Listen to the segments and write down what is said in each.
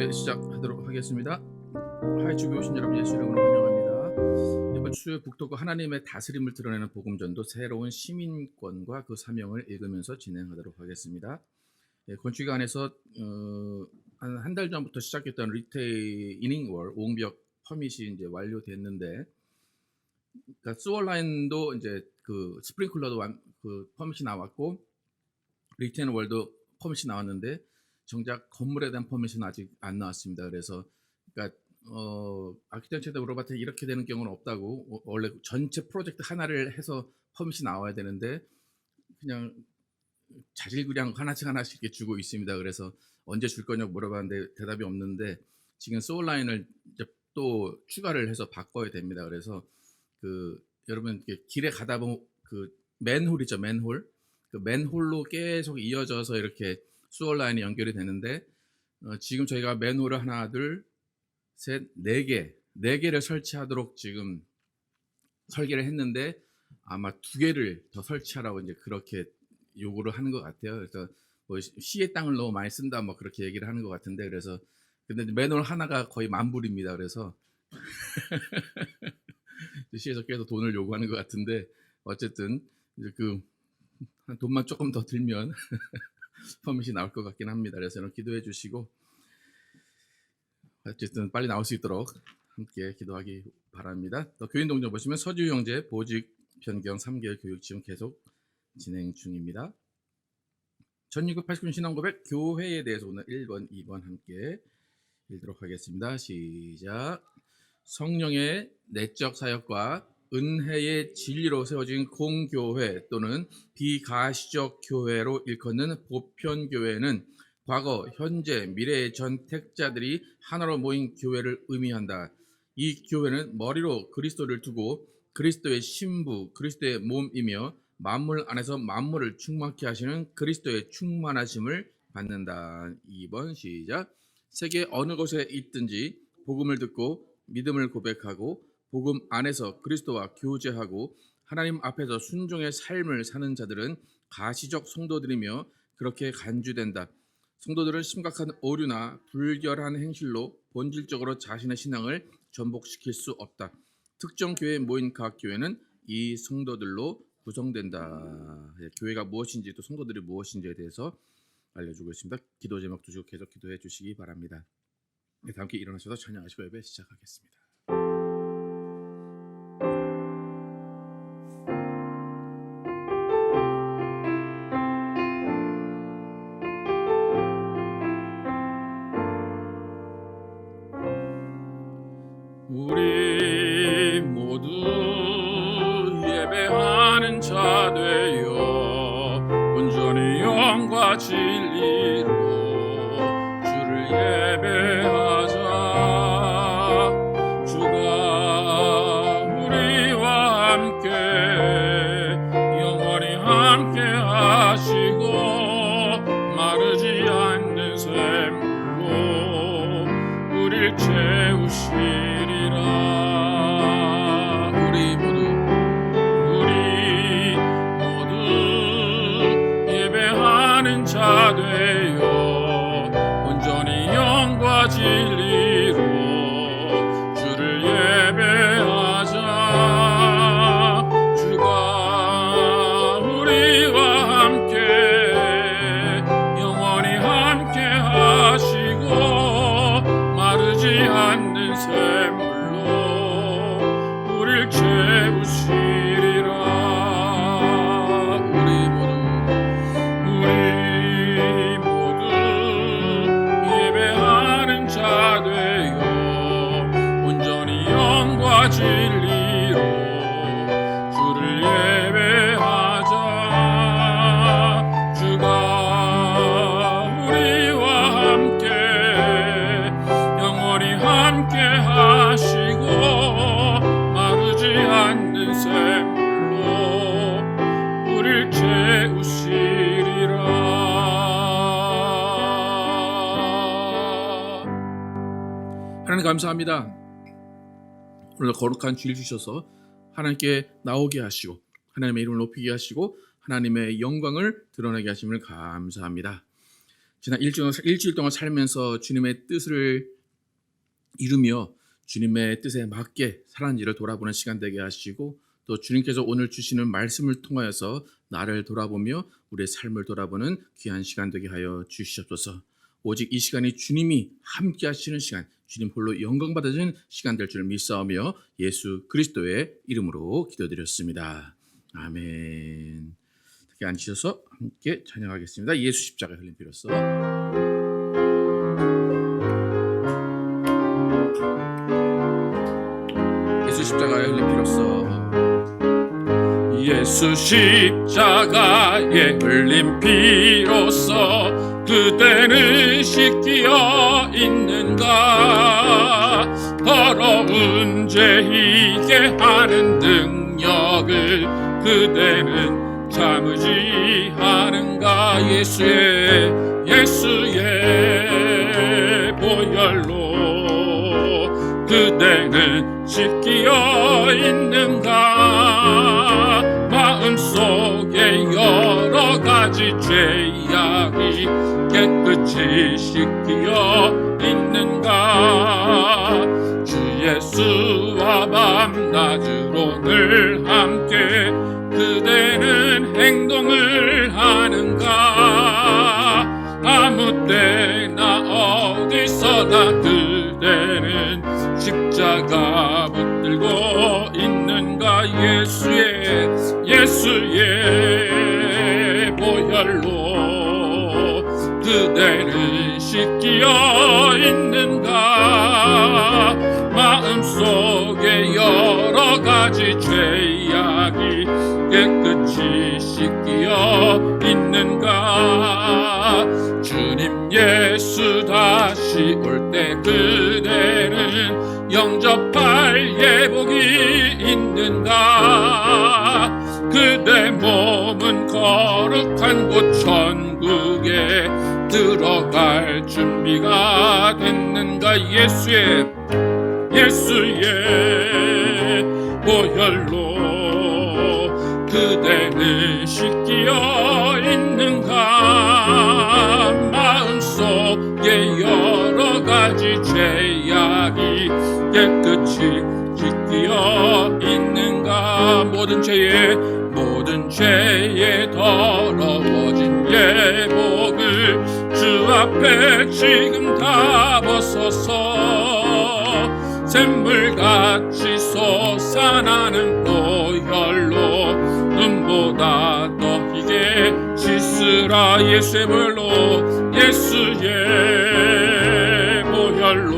예배 시작하도록 하겠습니다. 하이주교 오신 여러분 예수 이름으로 환영합니다. 이번 주 북토크 하나님의 다스림을 드러내는 복음전도 새로운 시민권과 그 사명을 읽으면서 진행하도록 하겠습니다. 건축 안에서 한 달 전부터 시작했던 리테이닝 월 옹벽 퍼밋이 이제 완료됐는데, 그러니까 스월라인도 이제 그 스프링클러도 그 퍼밋이 나왔고 리테이닝 월도 퍼밋이 나왔는데 정작 건물에 대한 퍼밋은 아직 안 나왔습니다. 그래서 그러니까 아키텍처한테 물어봤더니 이렇게 되는 경우는 없다고, 원래 전체 프로젝트 하나를 해서 퍼밋이 나와야 되는데 그냥 자질구레한 거 하나씩 이렇게 주고 있습니다. 그래서 언제 줄 거냐고 물어봤는데 대답이 없는데, 지금 소울라인을 이제 또 추가를 해서 바꿔야 됩니다. 그래서 그 여러분 길에 가다 보면 그 맨홀이죠, 맨홀. 그 맨홀로 계속 이어져서 이렇게 수월라인이 연결이 되는데, 지금 저희가 맨홀을 하나, 둘, 셋, 네 개를 설치하도록 지금 설계를 했는데 아마 2개를 더 설치하라고 이제 그렇게 요구를 하는 것 같아요. 그래서 뭐 시의 땅을 너무 많이 쓴다 뭐 그렇게 얘기를 하는 것 같은데, 그래서 근데 맨홀 하나가 거의 10,000불입니다. 그래서 시에서 계속 돈을 요구하는 것 같은데, 어쨌든 이제 그 돈만 조금 더 들면 퍼밋이 나올 것 같긴 합니다. 그래서 여러분 기도해 주시고, 어쨌든 빨리 나올 수 있도록 함께 기도하기 바랍니다. 또 교인 동정 보시면 서주 형제 보직 변경 3개월 교육 지금 계속 진행 중입니다. 1689 신앙 고백 교회에 대해서 오늘 1번, 2번 함께 읽도록 하겠습니다. 시작. 성령의 내적 사역과 은혜의 진리로 세워진 공교회 또는 비가시적 교회로 일컫는 보편교회는 과거, 현재, 미래의 전택자들이 하나로 모인 교회를 의미한다. 이 교회는 머리로 그리스도를 두고 그리스도의 신부, 그리스도의 몸이며 만물 안에서 만물을 충만케 하시는 그리스도의 충만하심을 받는다. 2번 시작. 세계 어느 곳에 있든지 복음을 듣고 믿음을 고백하고 복음 안에서 그리스도와 교제하고 하나님 앞에서 순종의 삶을 사는 자들은 가시적 성도들이며 그렇게 간주된다. 성도들은 심각한 오류나 불결한 행실로 본질적으로 자신의 신앙을 전복시킬 수 없다. 특정 교회에 모인 각 교회는 이 성도들로 구성된다. 교회가 무엇인지 또 성도들이 무엇인지에 대해서 알려주고 있습니다. 기도 제목 두시고 계속 기도해 주시기 바랍니다. 다 함께 일어나셔서 찬양하시고 예배 시작하겠습니다. 우리 모두 예배하는 자 되어 온전히 영과 진리로 주를 예배하자. 주가 우리와 함께 영원히 함께 하시고 마르지 않는 샘물로 우릴 채우시리라. 자 되어 온전히 영과 진리로 주를 예배하자. 주가 우리와 함께 영원히 함께 하시고 마르지 않는 샘물로 우릴 채우시리라. 진리로 주를 예배하자. 주가 우리와 함께 영원히 함께 하시고 마르지 않는 샘물로 우릴 채우시리라. 하나님 감사합니다. 오늘 거룩한 주일 주셔서 하나님께 나오게 하시고 하나님의 이름을 높이게 하시고 하나님의 영광을 드러내게 하심을 감사합니다. 지난 일주일 동안 살면서 주님의 뜻을 이루며 주님의 뜻에 맞게 살아가는 일을 돌아보는 시간 되게 하시고, 또 주님께서 오늘 주시는 말씀을 통하여서 나를 돌아보며 우리의 삶을 돌아보는 귀한 시간 되게 하여 주시옵소서. 오직 이 시간이 주님이 함께 하시는 시간, 주님 홀로 영광 받으시는 시간 될 줄 믿사오며 예수 그리스도의 이름으로 기도드렸습니다. 아멘. 이렇게 앉으셔서 함께 찬양하겠습니다. 예수 십자가 흘린 피로써. 예수 십자가에 흘린 피로써. 예수 십자가에 흘린 피로써 그대는 씻기어 있는가? 더러운 죄이게 하는 능력을 그대는 참으지 않은가? 예수의 보혈로 그대는 씻기어 있는가? 마음속에 여러 가지 죄악이 깨끗이 씻기어 있는가? 주 예수와 밤낮으로 늘 함께 그대는 행동을 하는가? 아무 때나 어디서나 그대는 십자가 붙들고 있는가? 예수의 보혈로 그대는 씻기어 있는가? 마음속에 여러 가지 죄악이 깨끗이 씻기어 있는가? 주님 예수 다시 올 때 그대는 영접할 예복이 있는가? 그대 몸은 거룩한 곳 천국에 들어갈 준비가 됐는가? 예수의 보혈로 그대는 씻기어 있는가? 마음속에 여러 가지 죄악이 깨끗이 씻기어 있는가? 모든 죄에 더러워진 예복을 주 앞에 지금 다 벗어서 샘물같이 솟아나는 보혈로 눈보다 더 희게 씻으라. 예수의 보혈로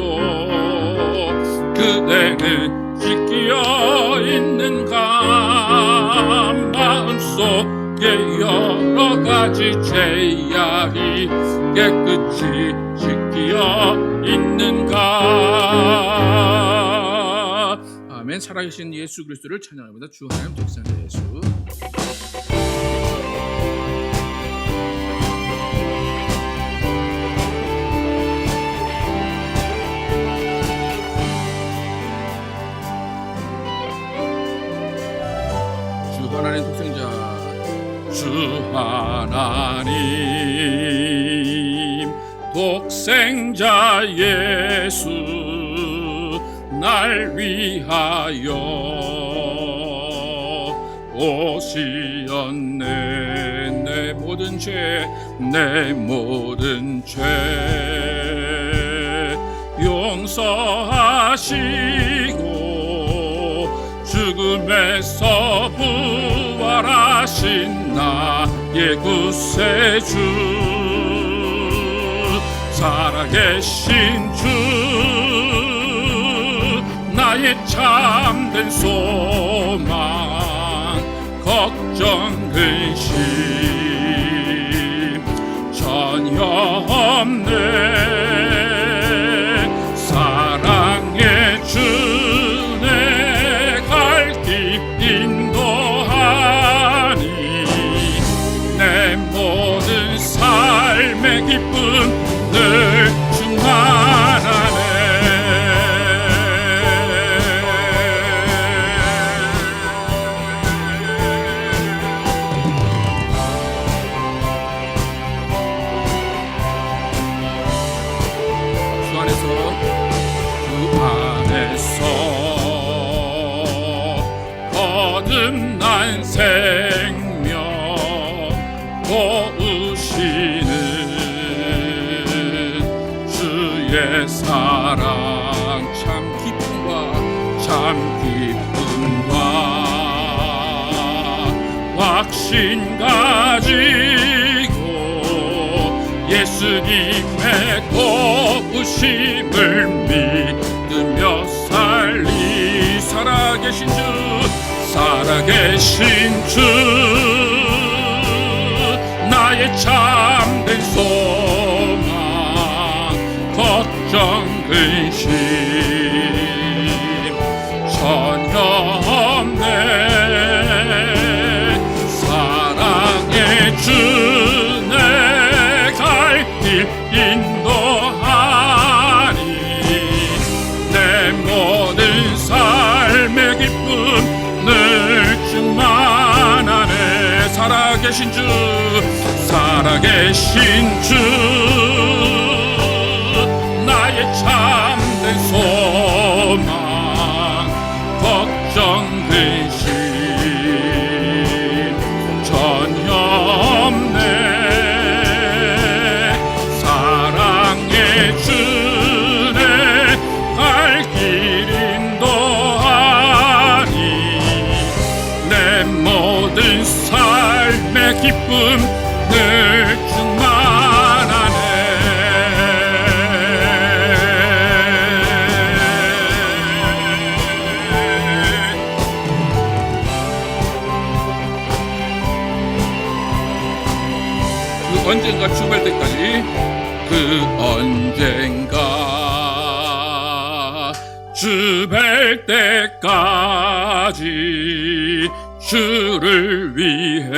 그대는 씻기어 있는가? 마음속에 여러 가지 죄악이 깨끗이 씻기어 있는가? 아멘. 살아계신 예수 그리스도를 찬양합니다. 주 하나님 독생자 예수. 주 하나님 독생자. 주 하나님 독생자 예수 날 위하여 오시었네. 내 모든 죄 용서하시고 죽음에서 부활하신 나의 구세주, 살아계신 주, 나의 참된 소망, 걱정 근심 전혀 없네. 사랑의 주 내 갈 길 인도하니 내 모든 삶의 기쁨 늘 충만하네. 거듭난 생명 도우시는 주의 사랑 참 기쁨과 확신 가지고 예수님의 도우심을 믿으며 살리 살아계신 주 나의 참된 소망 걱정 근심 전혀 없네 사랑의 주 내 갈 길 인도하니 내 모든 삶의 기쁨 늘 충만하네 살아계신 주 나의 참된 소망 걱정 근심 전혀 없네 사랑의 주내 갈 길 인도하니 내 모든 삶의 기쁨 늘 충만하네 언젠가 주말 때까지 그 언젠가 주뵐 때까지 주를 위해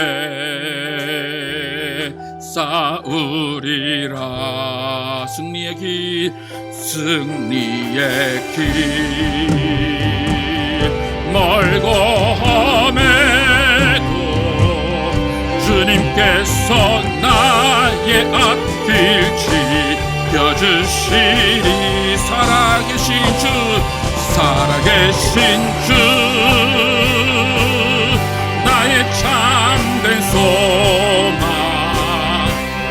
싸우리라 승리의 길 멀고 험해도 주님께서 나의 앞길 지켜주시리 살아계신 주 나의 참된 소망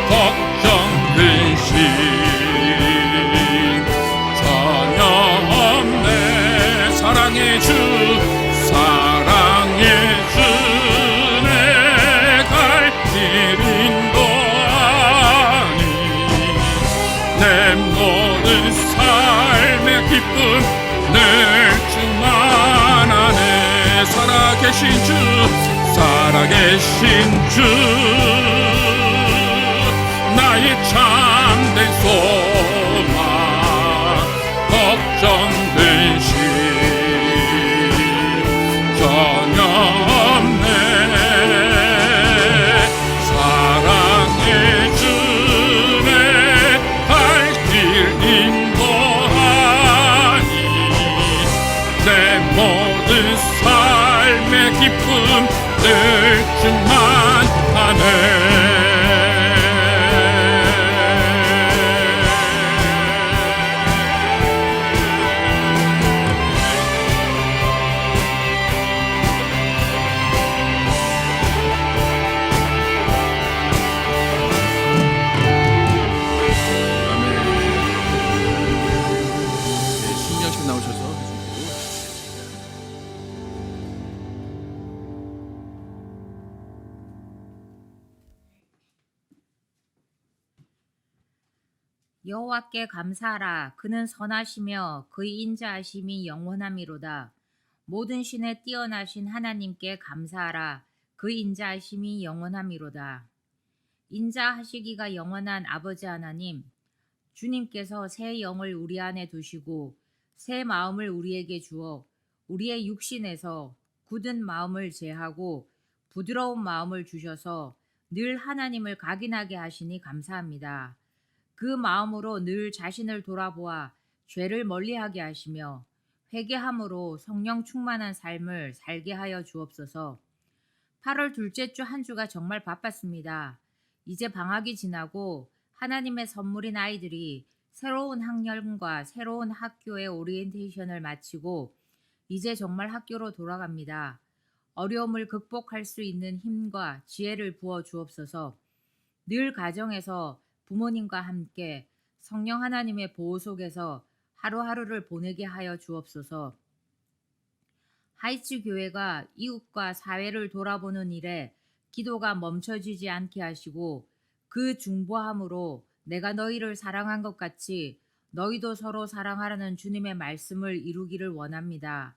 걱정 근심 전혀 없네 사랑의 주 내 갈 길 인도하니 내 모든 삶의 기쁨 늘 충만하네 살아계신 주 나의 참된 소망 걱정 근심 전혀 없네 사랑의 주내 갈 길 인도하니 내 모든 삶의 기쁨 늘 충만하네 신명식 나오셔서 해주시고 여호와께 감사하라. 그는 선하시며 그의 인자하심이 영원함이로다. 모든 신에 뛰어나신 하나님께 감사하라. 그의 인자하심이 영원함이로다. 인자하시기가 영원한 아버지 하나님, 주님께서 새 영을 우리 안에 두시고 새 마음을 우리에게 주어 우리의 육신에서 굳은 마음을 제하고 부드러운 마음을 주셔서 늘 하나님을 각인하게 하시니 감사합니다. 그 마음으로 늘 자신을 돌아보아 죄를 멀리하게 하시며 회개함으로 성령 충만한 삶을 살게 하여 주옵소서. 8월 둘째 주 한 주가 정말 바빴습니다. 이제 방학이 지나고 하나님의 선물인 아이들이 새로운 학년과 새로운 학교의 오리엔테이션을 마치고 이제 정말 학교로 돌아갑니다. 어려움을 극복할 수 있는 힘과 지혜를 부어 주옵소서. 늘 가정에서 부모님과 함께 성령 하나님의 보호 속에서 하루하루를 보내게 하여 주옵소서. 하이츠 교회가 이웃과 사회를 돌아보는 일에 기도가 멈춰지지 않게 하시고 그 중보함으로 내가 너희를 사랑한 것 같이 너희도 서로 사랑하라는 주님의 말씀을 이루기를 원합니다.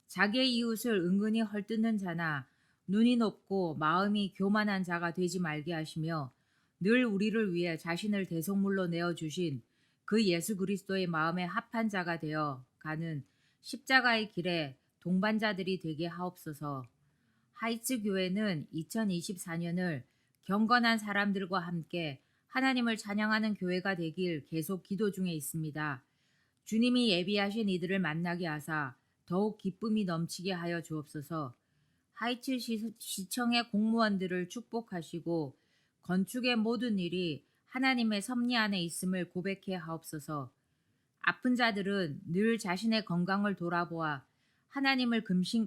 자기의 이웃을 은근히 헐뜯는 자나 눈이 높고 마음이 교만한 자가 되지 말게 하시며 늘 우리를 위해 자신을 대속물로 내어주신 그 예수 그리스도의 마음에 합한 자가 되어 가는 십자가의 길에 동반자들이 되게 하옵소서. 하이츠 교회는 2024년을 경건한 사람들과 함께 하나님을 찬양하는 교회가 되길 계속 기도 중에 있습니다. 주님이 예비하신 이들을 만나게 하사 더욱 기쁨이 넘치게 하여 주옵소서. 하이츠 시청의 공무원들을 축복하시고 건축의 모든 일이 하나님의 섭리 안에 있음을 고백해 하옵소서. 아픈 자들은 늘 자신의 건강을 돌아보아 하나님을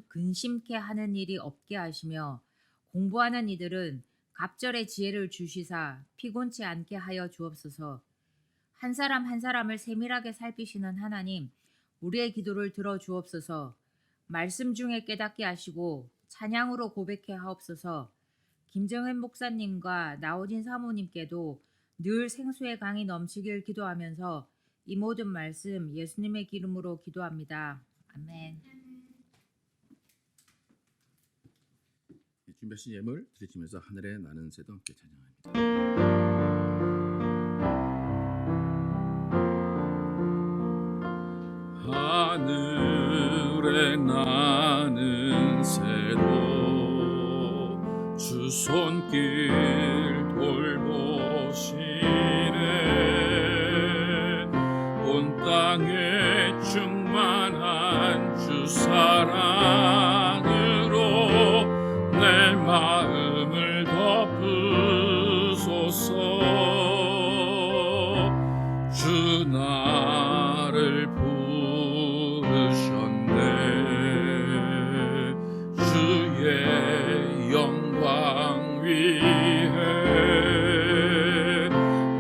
근심케 하는 일이 없게 하시며 공부하는 이들은 갑절의 지혜를 주시사 피곤치 않게 하여 주옵소서. 한 사람 한 사람을 세밀하게 살피시는 하나님, 우리의 기도를 들어 주옵소서. 말씀 중에 깨닫게 하시고 찬양으로 고백해 하옵소서. 김정현 목사님과 나오진 사모님께도 늘 생수의 강이 넘치길 기도하면서 이 모든 말씀 예수님의 기름으로 기도합니다. 아멘. 준비하신 예물 드리시면서 하늘에 나는 새도 함께 찬양합니다. 하늘에 나는 새도 주 손길 돌보시네. 온 땅에 충만한 주 사랑으로 내 마음을 덮으소서. 주 나를 부르셨네. 주의 영광 위해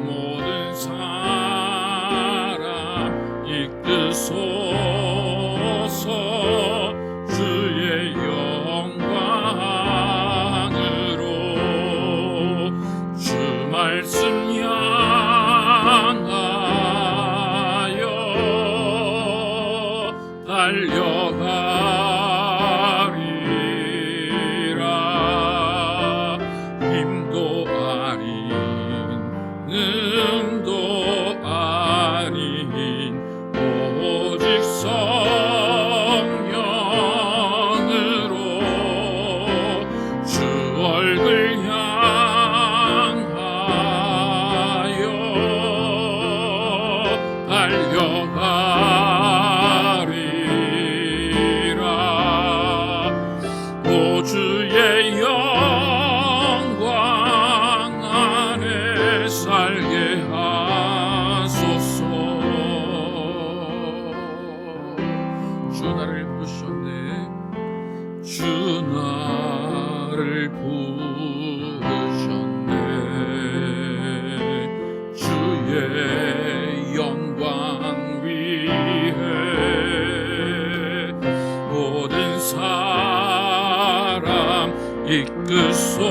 모든 사람 이끄소서. 주의 영광으로 주 말씀 향하여 달려가리라. 힘도 아닌 능도 아닌 오직 성령으로 주 얼굴 향하여 달려가리라. 오 주의 영광 안에 살게 하소서. 주 나를 부르셨네. 주 나를 부르셨네. 주의 영광 위해 모든 사람 이끄소서.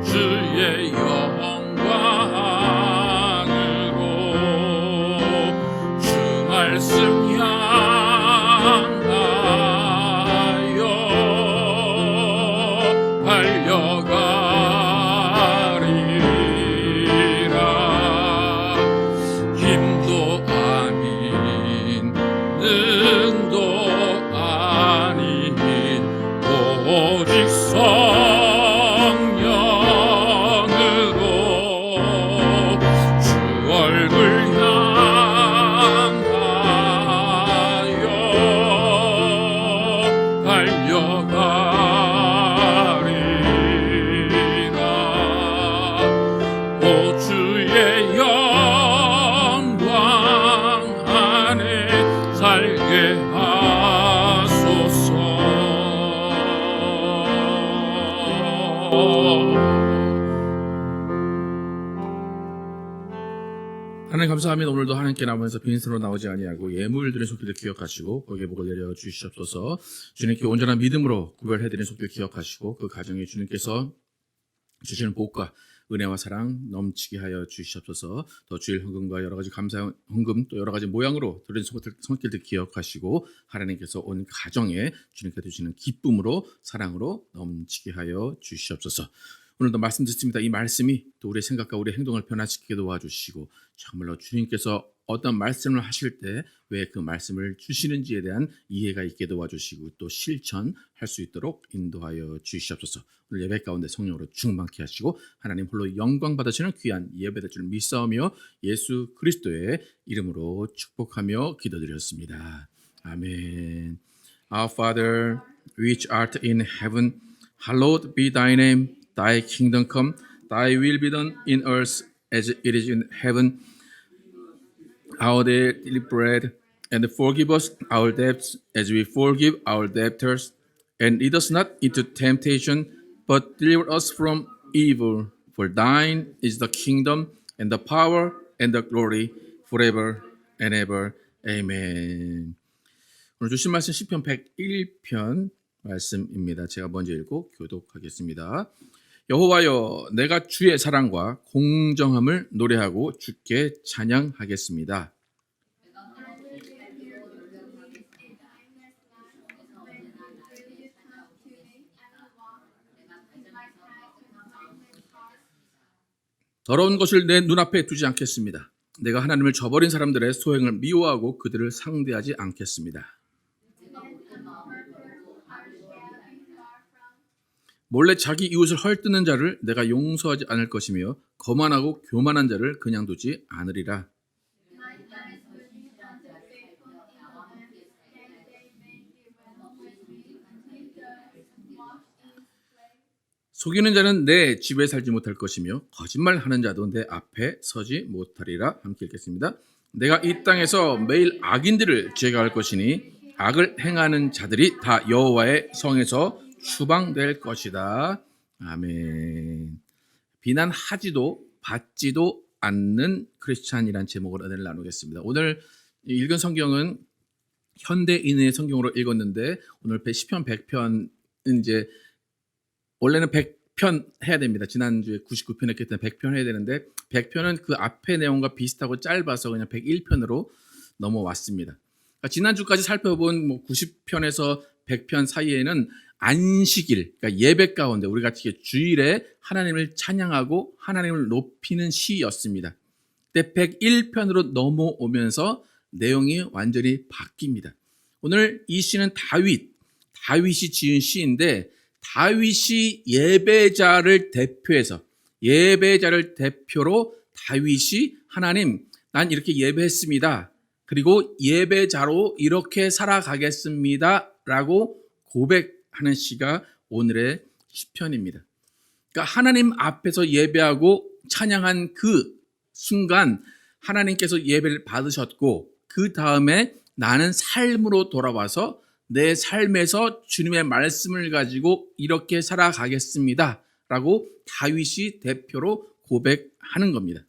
주의 영광으로 주 말씀 향하여 달려가리라. 힘도 아닌 능도 아닌 오직 하나님 감사합니다. 오늘도 하나님께 나오면서 빈손으로 나오지 아니하고 예물드린 속기를 기억하시고 거기에 복을 내려 주시옵소서. 주님께 온전한 믿음으로 구별해드린 속기를 기억하시고 그 가정에 주님께서 주시는 복과 은혜와 사랑 넘치게 하여 주시옵소서. 더 주일 헌금과 여러 가지 감사 헌금 또 여러 가지 모양으로 드린 손길들 기억하시고 하나님께서 온 가정에 주님께 주시는 기쁨으로 사랑으로 넘치게 하여 주시옵소서. 오늘도 말씀 듣습니다. 이 말씀이 또 우리의 생각과 우리의 행동을 변화시키게 도와주시고 정말로 주님께서 어떤 말씀을 하실 때 왜 그 말씀을 주시는지에 대한 이해가 있게 도와주시고 또 실천할 수 있도록 인도하여 주시옵소서. 오늘 예배 가운데 성령으로 충만케 하시고 하나님 홀로 영광 받으시는 귀한 예배될 줄 믿사오며 예수 그리스도의 이름으로 축복하며 기도드렸습니다. 아멘. Our Father, which art in heaven, hallowed be thy name. Thy kingdom come, thy will be done in earth as it is in heaven. Our daily bread, and forgive us our debts as we forgive our debtors. And lead us not into temptation, but deliver us from evil. For thine is the kingdom, and the power, and the glory, forever and ever. Amen. 오늘 주신 말씀 시편 101편 말씀입니다. 제가 먼저 읽고 교독하겠습니다. 여호와여, 내가 주의 사랑과 공정함을 노래하고 주께 찬양하겠습니다. 더러운 것을 내 눈앞에 두지 않겠습니다. 내가 하나님을 저버린 사람들의 소행을 미워하고 그들을 상대하지 않겠습니다. 몰래 자기 이웃을 헐뜯는 자를 내가 용서하지 않을 것이며 거만하고 교만한 자를 그냥 두지 않으리라. 속이는 자는 내 집에 살지 못할 것이며 거짓말하는 자도 내 앞에 서지 못하리라. 함께 읽겠습니다. 내가 이 땅에서 매일 악인들을 제거할 것이니 악을 행하는 자들이 다 여호와의 성에서 추방될 것이다. 아멘. 비난하지도 받지도 않는 크리스찬이란 제목으로 은혜를 나누겠습니다. 오늘 읽은 성경은 현대인의 성경으로 읽었는데 오늘 시편 100편은 이제 원래는 100편 해야 됩니다. 지난주에 99편 했기 때문에 100편 해야 되는데 100편은 그 앞의 내용과 비슷하고 짧아서 그냥 101편으로 넘어왔습니다. 그러니까 지난주까지 살펴본 90편에서 100편 사이에는 안식일, 그러니까 예배 가운데 우리가 주일에 하나님을 찬양하고 하나님을 높이는 시였습니다. 근데 101편으로 넘어오면서 내용이 완전히 바뀝니다. 오늘 이 시는 다윗이 지은 시인데 다윗이 예배자를 대표로 다윗이 하나님, 난 이렇게 예배했습니다. 그리고 예배자로 이렇게 살아가겠습니다. 라고 고백하는 시가 오늘의 시편입니다. 그러니까 하나님 앞에서 예배하고 찬양한 그 순간 하나님께서 예배를 받으셨고 그 다음에 나는 삶으로 돌아와서 내 삶에서 주님의 말씀을 가지고 이렇게 살아가겠습니다. 라고 다윗이 대표로 고백하는 겁니다.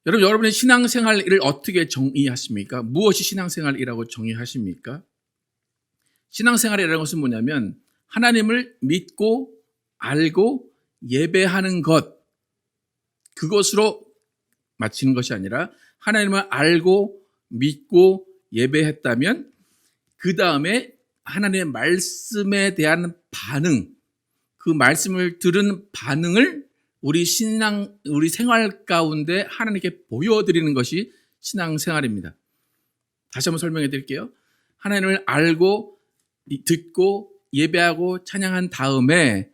여러분의 신앙생활을 어떻게 정의하십니까? 무엇이 신앙생활이라고 정의하십니까? 신앙생활이라는 것은 뭐냐면 하나님을 믿고 알고 예배하는 것, 그것으로 마치는 것이 아니라 하나님을 알고 믿고 예배했다면 그 다음에 하나님의 말씀에 대한 반응, 그 말씀을 들은 반응을 우리 생활 가운데 하나님께 보여드리는 것이 신앙생활입니다. 다시 한번 설명해 드릴게요. 하나님을 알고 듣고 예배하고 찬양한 다음에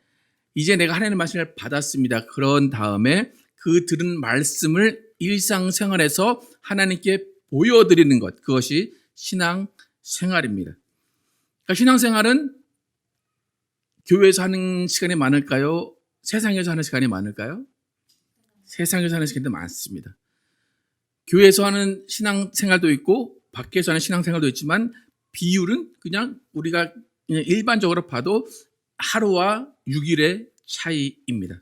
이제 내가 하나님의 말씀을 받았습니다. 그런 다음에 그 들은 말씀을 일상생활에서 하나님께 보여드리는 것, 그것이 신앙생활입니다. 그러니까 신앙생활은 교회에서 하는 시간이 많을까요? 세상에서 하는 시간이 많을까요? 세상에서 하는 시간이 많습니다. 교회에서 하는 신앙생활도 있고 밖에서 하는 신앙생활도 있지만 비율은 그냥 우리가 그냥 일반적으로 봐도 하루와 6일의 차이입니다.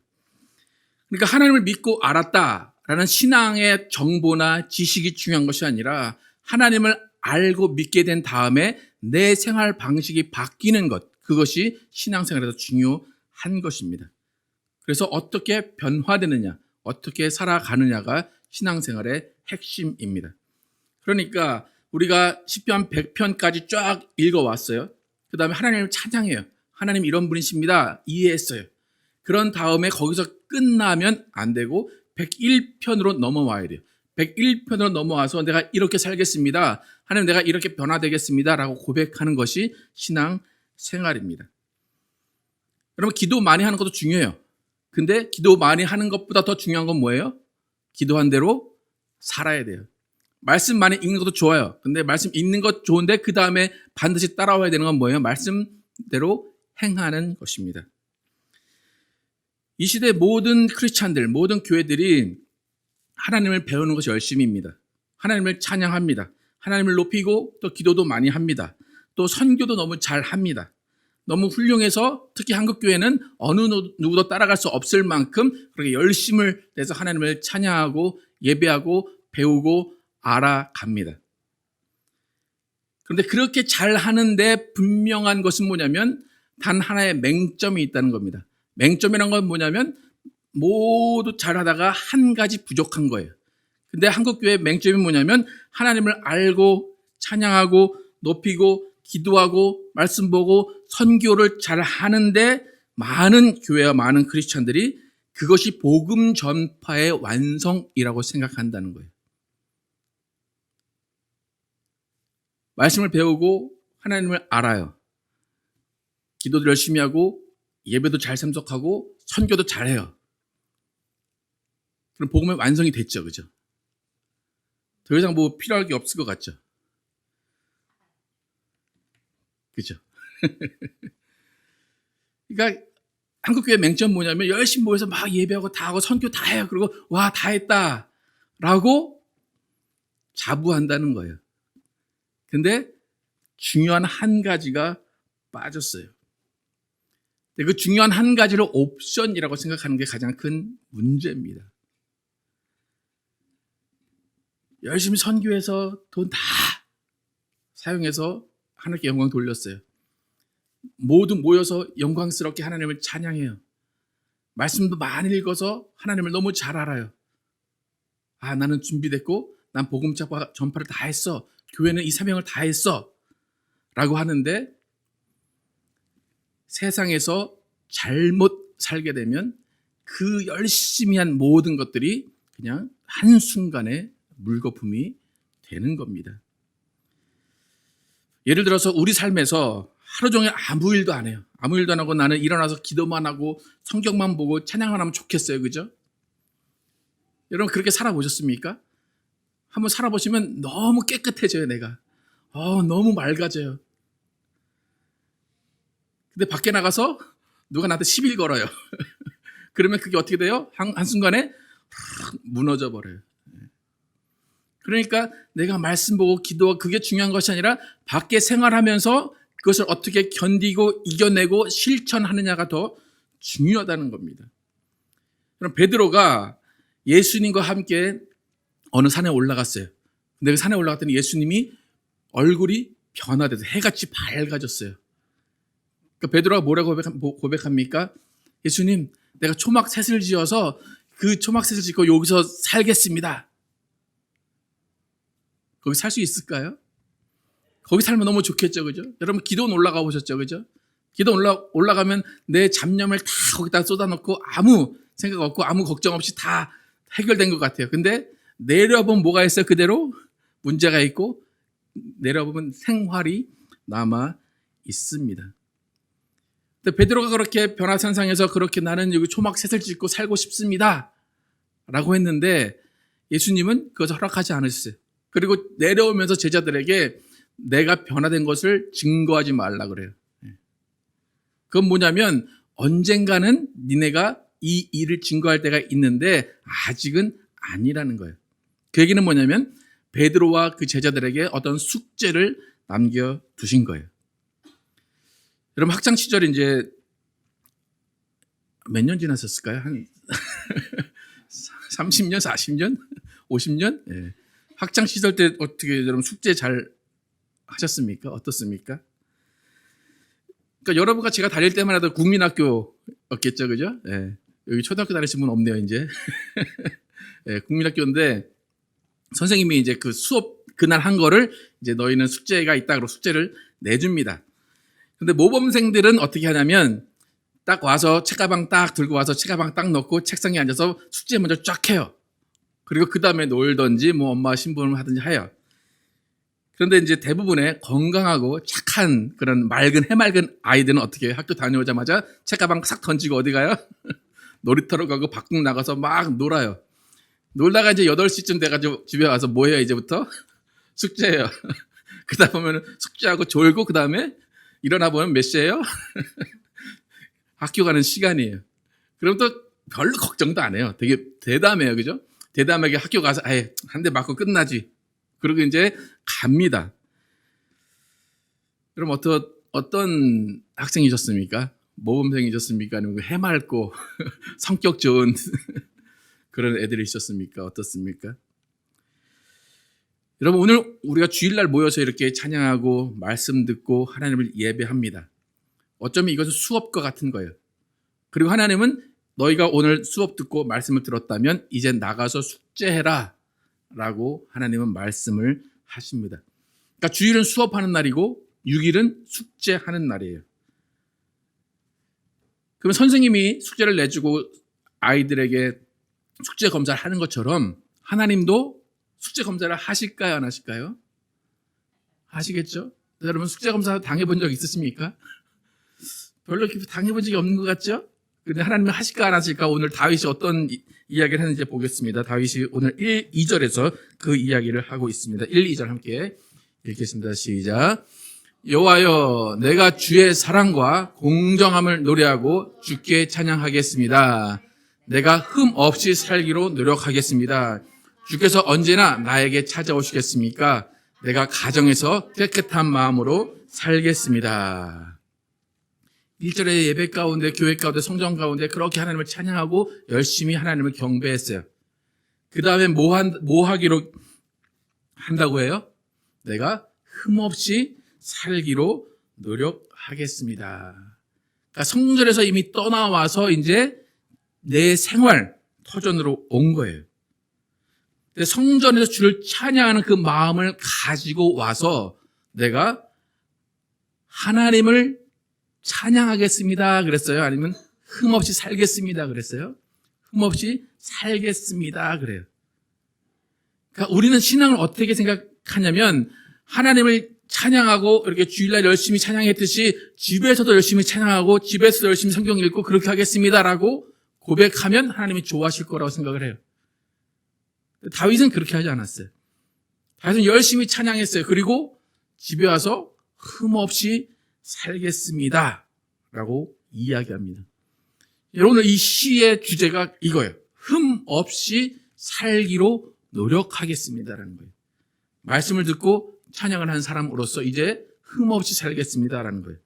그러니까 하나님을 믿고 알았다. 라는 신앙의 정보나 지식이 중요한 것이 아니라 하나님을 알고 믿게 된 다음에 내 생활 방식이 바뀌는 것, 그것이 신앙생활에서 중요한 것입니다. 그래서 어떻게 변화되느냐, 어떻게 살아가느냐가 신앙생활의 핵심입니다. 그러니까 우리가 시편 100편까지 쫙 읽어왔어요. 그 다음에 하나님을 찬양해요. 하나님 이런 분이십니다. 이해했어요. 그런 다음에 거기서 끝나면 안 되고 101편으로 넘어와야 돼요. 101편으로 넘어와서 내가 이렇게 살겠습니다. 하나님 내가 이렇게 변화되겠습니다. 라고 고백하는 것이 신앙생활입니다. 여러분 기도 많이 하는 것도 중요해요. 근데 기도 많이 하는 것보다 더 중요한 건 뭐예요? 기도한 대로 살아야 돼요. 말씀 많이 읽는 것도 좋아요. 근데 말씀 읽는 것 좋은데 그 다음에 반드시 따라와야 되는 건 뭐예요? 말씀대로 행하는 것입니다. 이 시대 모든 크리스찬들, 모든 교회들이 하나님을 배우는 것이 열심입니다. 하나님을 찬양합니다. 하나님을 높이고 또 기도도 많이 합니다. 또 선교도 너무 잘 합니다. 너무 훌륭해서 특히 한국교회는 어느 누구도 따라갈 수 없을 만큼 그렇게 열심을 내서 하나님을 찬양하고 예배하고 배우고 알아갑니다. 그런데 그렇게 잘 하는데 분명한 것은 뭐냐면 단 하나의 맹점이 있다는 겁니다. 맹점이란 건 뭐냐면 모두 잘하다가 한 가지 부족한 거예요. 근데 한국교회의 맹점이 뭐냐면 하나님을 알고 찬양하고 높이고 기도하고 말씀 보고 선교를 잘 하는데 많은 교회와 많은 크리스찬들이 그것이 복음 전파의 완성이라고 생각한다는 거예요. 말씀을 배우고 하나님을 알아요. 기도도 열심히 하고 예배도 잘 참석하고 선교도 잘해요. 그럼 복음의 완성이 됐죠, 그죠? 더 이상 뭐 필요할 게 없을 것 같죠? 그죠? 그러니까 한국교회 맹점 뭐냐면 열심히 모여서 막 예배하고 다 하고 선교 다 해요. 그리고 와, 다 했다 라고 자부한다는 거예요. 근데 중요한 한 가지가 빠졌어요. 그 중요한 한 가지를 옵션이라고 생각하는 게 가장 큰 문제입니다. 열심히 선교해서 돈 다 사용해서 하나님께 영광 돌렸어요. 모두 모여서 영광스럽게 하나님을 찬양해요. 말씀도 많이 읽어서 하나님을 너무 잘 알아요. 아, 나는 준비됐고 난 복음 전파를 다 했어. 교회는 이 사명을 다 했어. 라고 하는데 세상에서 잘못 살게 되면 그 열심히 한 모든 것들이 그냥 한순간에 물거품이 되는 겁니다. 예를 들어서 우리 삶에서 하루 종일 아무 일도 안 해요. 아무 일도 안 하고 나는 일어나서 기도만 하고 성경만 보고 찬양만 하면 좋겠어요. 그죠? 여러분 그렇게 살아보셨습니까? 한번 살아보시면 너무 깨끗해져요. 내가 너무 맑아져요. 근데 밖에 나가서 누가 나한테 시비 걸어요. 그러면 그게 어떻게 돼요? 한순간에 무너져 버려요. 그러니까 내가 말씀 보고 기도하고 그게 중요한 것이 아니라 밖에 생활하면서 그것을 어떻게 견디고 이겨내고 실천하느냐가 더 중요하다는 겁니다. 그럼 베드로가 예수님과 함께 어느 산에 올라갔어요. 근데 그 산에 올라갔더니 예수님이 얼굴이 변화돼서 해같이 밝아졌어요. 그러니까 베드로가 뭐라고 고백합니까? 예수님, 내가 초막셋을 지어서 그 초막셋을 짓고 여기서 살겠습니다. 거기 살 수 있을까요? 거기 살면 너무 좋겠죠, 그죠? 여러분 기도원 올라가 보셨죠, 그죠? 기도원 올라가면 내 잡념을 다 거기다 쏟아놓고 아무 생각 없고 아무 걱정 없이 다 해결된 것 같아요. 근데 내려보면 뭐가 있어요? 그대로 문제가 있고 내려보면 생활이 남아 있습니다. 근데 베드로가 그렇게 변화산상에서 그렇게 나는 여기 초막셋을 짓고 살고 싶습니다 라고 했는데 예수님은 그것을 허락하지 않으셨어요. 그리고 내려오면서 제자들에게 내가 변화된 것을 증거하지 말라 그래요. 그건 뭐냐면 언젠가는 니네가 이 일을 증거할 때가 있는데 아직은 아니라는 거예요. 그 얘기는 뭐냐면 베드로와 그 제자들에게 어떤 숙제를 남겨두신 거예요. 여러분 학창 시절에 이제 몇 년 지났었을까요? 한 30년, 40년, 50년? 예. 학창 시절 때 어떻게 여러분 숙제 잘 하셨습니까? 어떻습니까? 그러니까 여러분과 제가 다닐 때만 해도 국민학교였겠죠, 그죠? 예. 여기 초등학교 다니신 분 없네요, 이제. 예, 국민학교인데 선생님이 이제 그 수업 그날 한 거를 이제 너희는 숙제가 있다 그러고 숙제를 내줍니다. 근데 모범생들은 어떻게 하냐면 딱 와서 책가방 딱 들고 와서 책가방 딱 넣고 책상에 앉아서 숙제 먼저 쫙 해요. 그리고 그 다음에 놀던지 뭐 엄마 신분을 하든지 해요. 그런데 이제 대부분의 건강하고 착한 그런 해맑은 아이들은 어떻게 해요? 학교 다녀오자마자 책가방 싹 던지고 어디 가요? 놀이터로 가고 밖으로 나가서 막 놀아요. 놀다가 이제 8시쯤 돼가지고 집에 와서 뭐 해요, 이제부터? 숙제해요. 그러다 보면 숙제하고 졸고, 그 다음에 일어나 보면 몇 시예요? 학교 가는 시간이에요. 그럼 또 별로 걱정도 안 해요. 되게 대담해요, 그죠? 대담하게 학교 가서, 한 대 맞고 끝나지. 그리고 이제 갑니다. 그럼 어떤 학생이셨습니까? 모범생이셨습니까? 아니면 해맑고 성격 좋은 그런 애들이 있었습니까? 어떻습니까? 여러분, 오늘 우리가 주일날 모여서 이렇게 찬양하고 말씀 듣고 하나님을 예배합니다. 어쩌면 이것은 수업과 같은 거예요. 그리고 하나님은 너희가 오늘 수업 듣고 말씀을 들었다면 이제 나가서 숙제해라 라고 하나님은 말씀을 하십니다. 그러니까 주일은 수업하는 날이고 6일은 숙제하는 날이에요. 그러면 선생님이 숙제를 내주고 아이들에게 숙제 검사를 하는 것처럼 하나님도 숙제 검사를 하실까요? 안 하실까요? 하시겠죠? 여러분 숙제 검사 당해본 적 있으십니까? 별로 이렇게 당해본 적이 없는 것 같죠? 근데 하나님은 하실까 안 하실까? 오늘 다윗이 어떤 이야기를 했는지 보겠습니다. 다윗이 오늘 2절에서 그 이야기를 하고 있습니다. 1, 2절 함께 읽겠습니다. 시작. 여호와여, 내가 주의 사랑과 공정함을 노래하고 주께 찬양하겠습니다. 내가 흠 없이 살기로 노력하겠습니다. 주께서 언제나 나에게 찾아오시겠습니까? 내가 가정에서 깨끗한 마음으로 살겠습니다. 1절의 예배 가운데, 교회 가운데, 성전 가운데 그렇게 하나님을 찬양하고 열심히 하나님을 경배했어요. 그 다음에 뭐 하기로 한다고 해요? 내가 흠없이 살기로 노력하겠습니다. 그러니까 성전에서 이미 떠나와서 이제 내 생활 터전으로 온 거예요. 근데 성전에서 주를 찬양하는 그 마음을 가지고 와서 내가 하나님을 찬양하겠습니다 그랬어요? 아니면 흠없이 살겠습니다 그랬어요? 흠없이 살겠습니다 그래요. 그러니까 우리는 신앙을 어떻게 생각하냐면 하나님을 찬양하고 이렇게 주일날 열심히 찬양했듯이 집에서도 열심히 찬양하고 집에서도 열심히 성경 읽고 그렇게 하겠습니다라고 고백하면 하나님이 좋아하실 거라고 생각을 해요. 다윗은 그렇게 하지 않았어요. 다윗은 열심히 찬양했어요. 그리고 집에 와서 흠없이 살겠습니다 라고 이야기합니다. 여러분, 오늘 이 시의 주제가 이거예요. 흠없이 살기로 노력하겠습니다라는 거예요. 말씀을 듣고 찬양을 한 사람으로서 이제 흠없이 살겠습니다라는 거예요.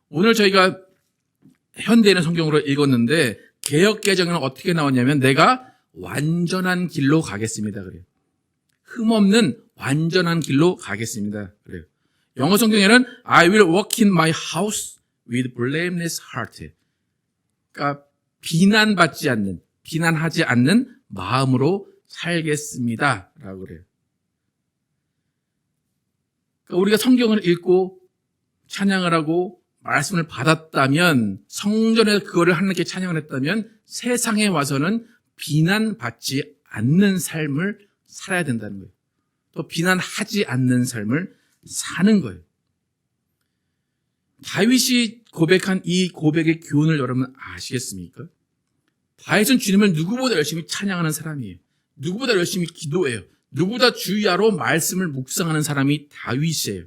오늘 저희가 현대인의 성경으로 읽었는데 개역개정에는 어떻게 나왔냐면 내가 완전한 길로 가겠습니다 그래요. 흠없는 완전한 길로 가겠습니다 그래요. 영어 성경에는 I will walk in my house with blameless heart. 그러니까 비난하지 않는 마음으로 살겠습니다 라고 그래요. 그러니까 우리가 성경을 읽고 찬양을 하고 말씀을 받았다면, 성전에서 그거를 하나님께 찬양을 했다면 세상에 와서는 비난받지 않는 삶을 살아야 된다는 거예요. 또 비난하지 않는 삶을 사는 거예요. 다윗이 고백한 이 고백의 교훈을 여러분 아시겠습니까? 다윗은 주님을 누구보다 열심히 찬양하는 사람이에요. 누구보다 열심히 기도해요. 누구보다 주야로 말씀을 묵상하는 사람이 다윗이에요.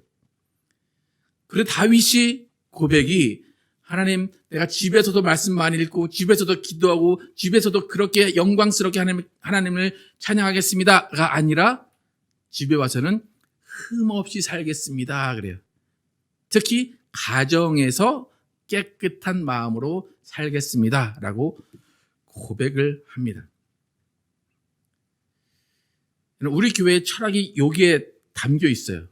그래 다윗이 고백이 하나님, 내가 집에서도 말씀 많이 읽고 집에서도 기도하고 집에서도 그렇게 영광스럽게 하나님을 찬양하겠습니다가 아니라 집에 와서는 흠없이 살겠습니다 그래요. 특히 가정에서 깨끗한 마음으로 살겠습니다 라고 고백을 합니다. 우리 교회의 철학이 여기에 담겨 있어요.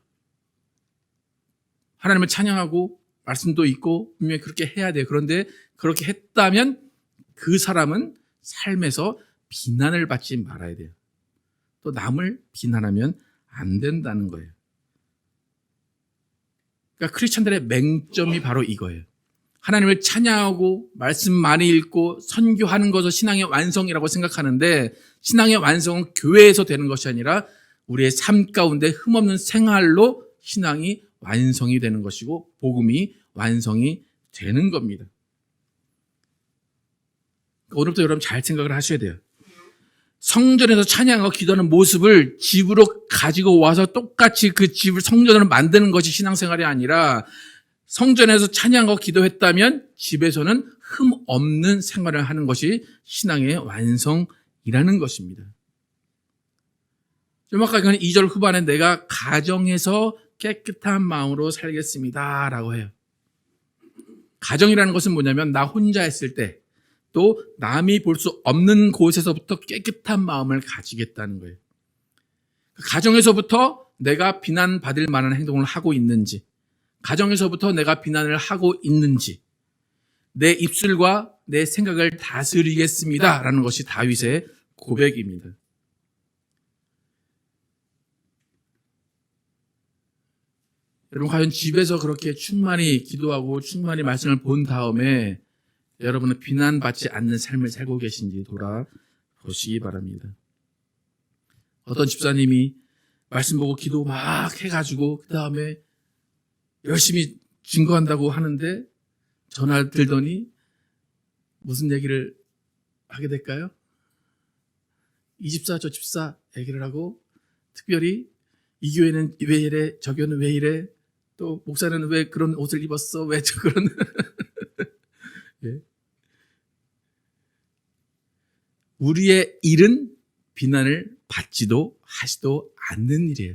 하나님을 찬양하고 말씀도 있고 분명히 그렇게 해야 돼요. 그런데 그렇게 했다면 그 사람은 삶에서 비난을 받지 말아야 돼요. 또 남을 비난하면 안 된다는 거예요. 그러니까 크리스천들의 맹점이 바로 이거예요. 하나님을 찬양하고 말씀 많이 읽고 선교하는 것을 신앙의 완성이라고 생각하는데 신앙의 완성은 교회에서 되는 것이 아니라 우리의 삶 가운데 흠없는 생활로 신앙이 완성이 되는 것이고 복음이 완성이 되는 겁니다. 오늘부터 여러분 잘 생각을 하셔야 돼요. 성전에서 찬양하고 기도하는 모습을 집으로 가지고 와서 똑같이 그 집을 성전으로 만드는 것이 신앙생활이 아니라 성전에서 찬양하고 기도했다면 집에서는 흠 없는 생활을 하는 것이 신앙의 완성이라는 것입니다. 좀 아까 2절 후반에 내가 가정에서 깨끗한 마음으로 살겠습니다 라고 해요. 가정이라는 것은 뭐냐면 나 혼자 했을 때 또 남이 볼 수 없는 곳에서부터 깨끗한 마음을 가지겠다는 거예요. 가정에서부터 내가 비난받을 만한 행동을 하고 있는지, 가정에서부터 내가 비난을 하고 있는지, 내 입술과 내 생각을 다스리겠습니다 라는 것이 다윗의 고백입니다. 여러분 과연 집에서 그렇게 충만히 기도하고 충만히 말씀을 본 다음에 여러분은 비난받지 않는 삶을 살고 계신지 돌아보시기 바랍니다. 어떤 집사님이 말씀 보고 기도 막 해가지고 그 다음에 열심히 증거한다고 하는데 전화 들더니 무슨 얘기를 하게 될까요? 이 집사 저 집사 얘기를 하고 특별히 이 교회는 왜 이래 저 교회는 왜 이래 또 목사는 왜 그런 옷을 입었어 왜 저 그런 예. 우리의 일은 비난을 받지도 하지도 않는 일이에요.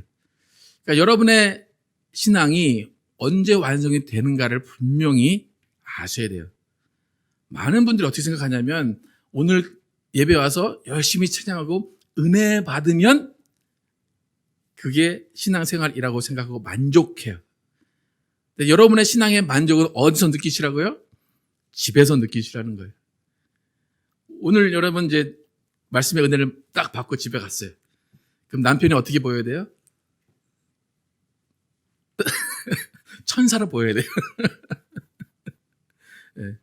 그러니까 여러분의 신앙이 언제 완성이 되는가를 분명히 아셔야 돼요. 많은 분들이 어떻게 생각하냐면 오늘 예배 와서 열심히 찬양하고 은혜 받으면 그게 신앙생활이라고 생각하고 만족해요. 근데 여러분의 신앙의 만족은 어디서 느끼시라고요? 집에서 느끼시라는 거예요. 오늘 여러분 이제 말씀의 은혜를 딱 받고 집에 갔어요. 그럼 남편이 어떻게 보여야 돼요? 천사로 보여야 돼요. 네.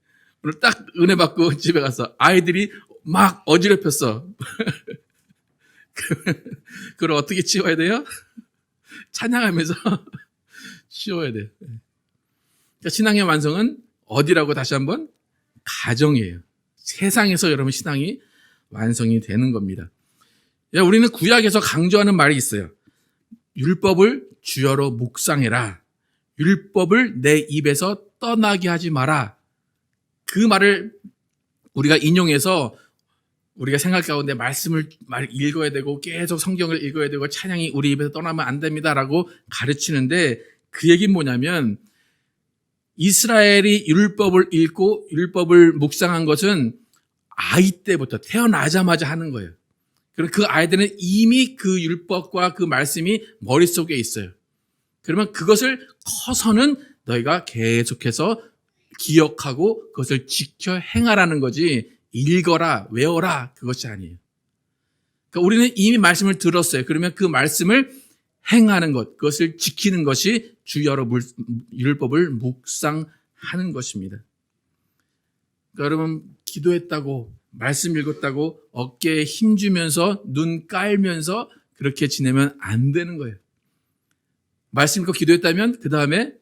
오늘 딱 은혜 받고 집에 가서 아이들이 막 어지럽혔어. 그걸 어떻게 치워야 돼요? 찬양하면서 치워야 돼요. 그러니까 신앙의 완성은 어디라고 다시 한번? 가정이에요. 세상에서 여러분 신앙이 완성이 되는 겁니다. 우리는 구약에서 강조하는 말이 있어요. 율법을 주여로 묵상해라. 율법을 내 입에서 떠나게 하지 마라. 그 말을 우리가 인용해서 우리가 생각 가운데 말씀을 읽어야 되고 계속 성경을 읽어야 되고 찬양이 우리 입에서 떠나면 안 됩니다라고 가르치는데 그 얘기는 뭐냐면 이스라엘이 율법을 읽고 율법을 묵상한 것은 아이 때부터 태어나자마자 하는 거예요. 그럼 그 아이들은 이미 그 율법과 그 말씀이 머릿속에 있어요. 그러면 그것을 커서는 너희가 계속해서 기억하고 그것을 지켜 행하라는 거지 읽어라, 외워라 그것이 아니에요. 그러니까 우리는 이미 말씀을 들었어요. 그러면 그 말씀을 행하는 것, 그것을 지키는 것이 주여로 율법을 묵상하는 것입니다. 그러니까 여러분 기도했다고 말씀 읽었다고 어깨에 힘주면서 눈 깔면서 그렇게 지내면 안 되는 거예요. 말씀 읽고 기도했다면 그 다음에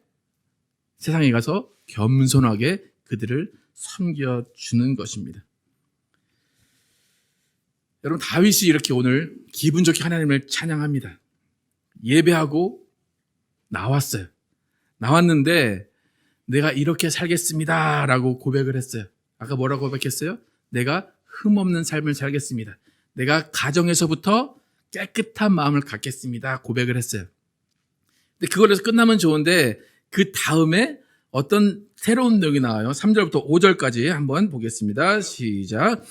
세상에 가서 겸손하게 그들을 섬겨주는 것입니다. 여러분 다윗이 이렇게 오늘 기분 좋게 하나님을 찬양합니다. 예배하고 나왔어요. 나왔는데 내가 이렇게 살겠습니다 라고 고백을 했어요. 아까 뭐라고 고백했어요? 내가 흠없는 삶을 살겠습니다. 내가 가정에서부터 깨끗한 마음을 갖겠습니다 고백을 했어요. 근데 그걸 해서 끝나면 좋은데 그 다음에 어떤 새로운 내용이 나와요. 3절부터 5절까지 한번 보겠습니다. 시작.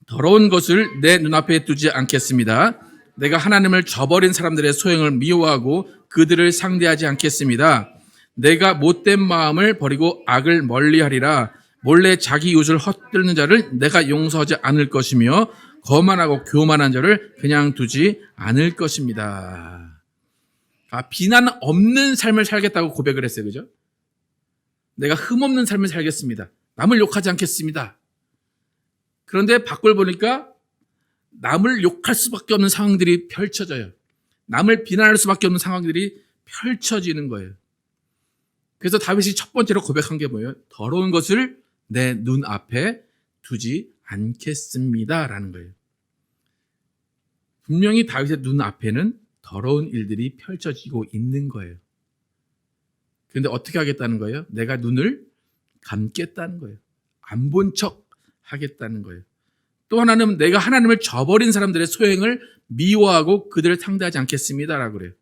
더러운 것을 내 눈앞에 두지 않겠습니다. 내가 하나님을 저버린 사람들의 소행을 미워하고 그들을 상대하지 않겠습니다. 내가 못된 마음을 버리고 악을 멀리하리라. 몰래 자기 이웃을 헛들는 자를 내가 용서하지 않을 것이며 거만하고 교만한 자를 그냥 두지 않을 것입니다. 비난 없는 삶을 살겠다고 고백을 했어요. 그죠? 내가 흠없는 삶을 살겠습니다. 남을 욕하지 않겠습니다. 그런데 밖을 보니까 남을 욕할 수밖에 없는 상황들이 펼쳐져요. 남을 비난할 수밖에 없는 상황들이 펼쳐지는 거예요. 그래서 다윗이 첫 번째로 고백한 게 뭐예요? 더러운 것을 내 눈앞에 두지 않겠습니다 라는 거예요. 분명히 다윗의 눈앞에는 더러운 일들이 펼쳐지고 있는 거예요. 그런데 어떻게 하겠다는 거예요? 내가 눈을 감겠다는 거예요. 안 본 척 하겠다는 거예요. 또 하나는 내가 하나님을 저버린 사람들의 소행을 미워하고 그들을 상대하지 않겠습니다라고 그래요.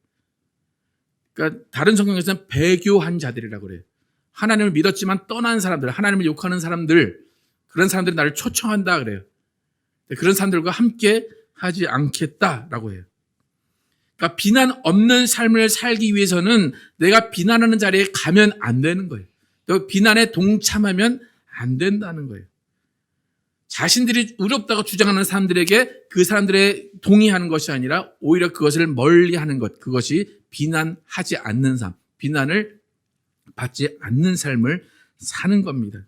그러니까 다른 성경에서는 배교한 자들이라고 그래요. 하나님을 믿었지만 떠난 사람들, 하나님을 욕하는 사람들, 그런 사람들이 나를 초청한다 그래요. 그런 사람들과 함께 하지 않겠다라고 해요. 그러니까 비난 없는 삶을 살기 위해서는 내가 비난하는 자리에 가면 안 되는 거예요. 또 비난에 동참하면 안 된다는 거예요. 자신들이 의롭다고 주장하는 사람들에게 그 사람들의 동의하는 것이 아니라 오히려 그것을 멀리하는 것, 그것이 비난하지 않는 삶, 비난을 받지 않는 삶을 사는 겁니다.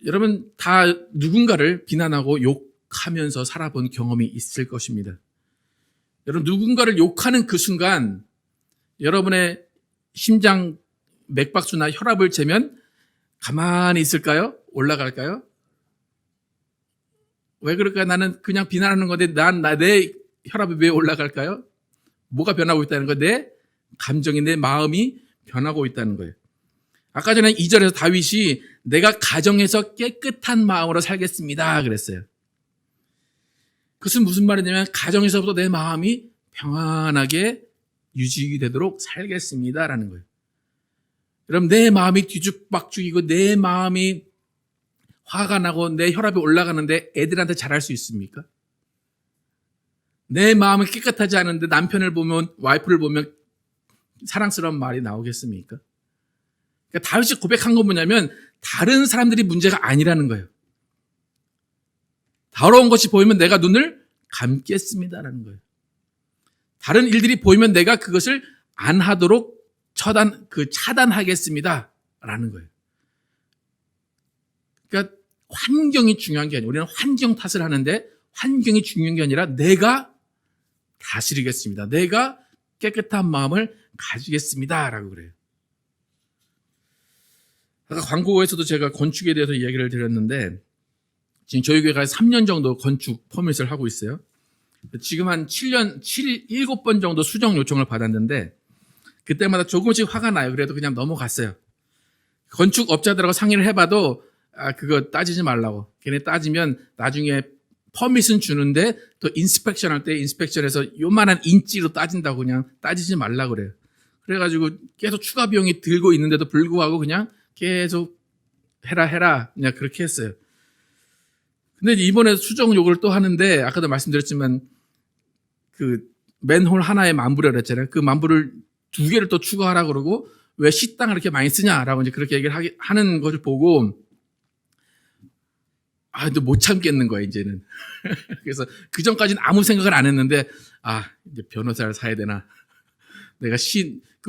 여러분 다 누군가를 비난하고 욕하면서 살아본 경험이 있을 것입니다. 여러분 누군가를 욕하는 그 순간 여러분의 심장 맥박수나 혈압을 재면 가만히 있을까요? 올라갈까요? 왜 그럴까요? 나는 그냥 비난하는 건데 내 혈압이 왜 올라갈까요? 뭐가 변하고 있다는 거예요? 내 감정이, 내 마음이 변하고 있다는 거예요. 아까 전에 2절에서 다윗이 내가 가정에서 깨끗한 마음으로 살겠습니다 그랬어요. 그것은 무슨 말이냐면 가정에서부터 내 마음이 평안하게 유지되도록 살겠습니다라는 거예요. 여러분 내 마음이 뒤죽박죽이고 내 마음이 화가 나고 내 혈압이 올라가는데 애들한테 잘할 수 있습니까? 내 마음이 깨끗하지 않은데 남편을 보면, 와이프를 보면 사랑스러운 말이 나오겠습니까? 그러니까 다윗이 고백한 건 뭐냐면 다른 사람들이 문제가 아니라는 거예요. 더러운 것이 보이면 내가 눈을 감겠습니다라는 거예요. 다른 일들이 보이면 내가 그것을 안 하도록 차단하겠습니다라는 거예요. 그러니까 환경이 중요한 게 아니라 우리는 환경 탓을 하는데 환경이 중요한 게 아니라 내가 다스리겠습니다. 내가 깨끗한 마음을 가지겠습니다라고 그래요. 아까 광고에서도 제가 건축에 대해서 이야기를 드렸는데 지금 저희 교회가 3년 정도 건축 퍼밋을 하고 있어요. 지금 한 7번 정도 수정 요청을 받았는데 그때마다 조금씩 화가 나요. 그래도 그냥 넘어갔어요. 건축업자들하고 상의를 해봐도 그거 따지지 말라고. 걔네 따지면 나중에 퍼밋은 주는데 또 인스펙션 할 때 인스펙션에서 요만한 인치로 따진다고 그냥 따지지 말라고 그래요. 그래가지고 계속 추가 비용이 들고 있는데도 불구하고 그냥 계속 해라 그냥 그렇게 했어요. 근데 이번에 수정 요구를 또 하는데 아까도 말씀드렸지만 그 맨홀 하나에 $10,000이라고 그랬잖아요. 그 $10,000을 2개를 또 추가하라고 그러고 왜 식당을 이렇게 많이 쓰냐라고 이제 그렇게 얘기를 하는 것을 보고 근데 못 참겠는 거예요, 이제는. 그래서 그 전까지는 아무 생각을 안 했는데 이제 변호사를 사야 되나. 내가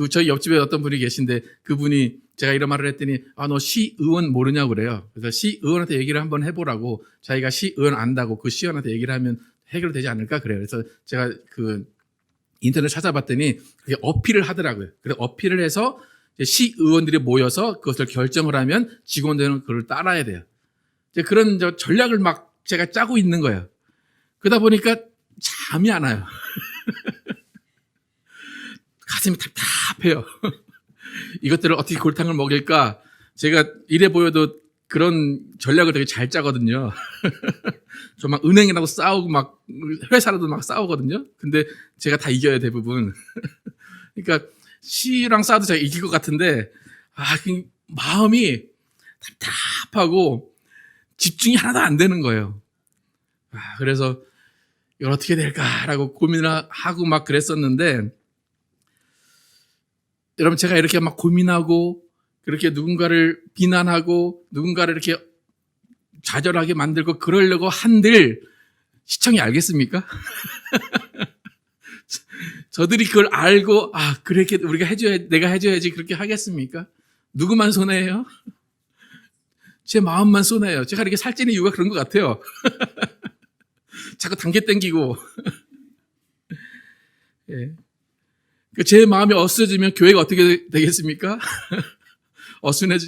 저희 옆집에 어떤 분이 계신데 그분이 제가 이런 말을 했더니 너 시의원 모르냐고 그래요. 그래서 시의원한테 얘기를 한번 해보라고 자기가 시의원 안다고 그 시의원한테 얘기를 하면 해결되지 않을까 그래요. 그래서 제가 그 인터넷 찾아봤더니 그게 어필을 하더라고요. 그래서 어필을 해서 시의원들이 모여서 그것을 결정을 하면 직원들은 그걸 따라야 돼요. 이제 그런 전략을 막 제가 짜고 있는 거예요. 그러다 보니까 잠이 안 와요. 가슴이 답답해요. 이것들을 어떻게 골탕을 먹일까? 제가 이래 보여도 그런 전략을 되게 잘 짜거든요. 저 막 은행이라도 싸우고 막 회사라도 막 싸우거든요. 근데 제가 다 이겨요, 대부분. 그러니까 시랑 싸워도 제가 이길 것 같은데 그 마음이 답답하고 집중이 하나도 안 되는 거예요. 그래서 이걸 어떻게 될까라고 고민을 하고 막 그랬었는데, 여러분 제가 이렇게 막 고민하고 그렇게 누군가를 비난하고 누군가를 이렇게 좌절하게 만들고 그러려고 한들 시청이 알겠습니까? 저들이 그걸 알고 그렇게 우리가 내가 해줘야지 그렇게 하겠습니까? 누구만 손해예요? 제 마음만 손해예요. 제가 이렇게 살찌는 이유가 그런 것 같아요. 자꾸 당겨 땡기고. 예. 제 마음이 어수선해지면 교회가 어떻게 되겠습니까?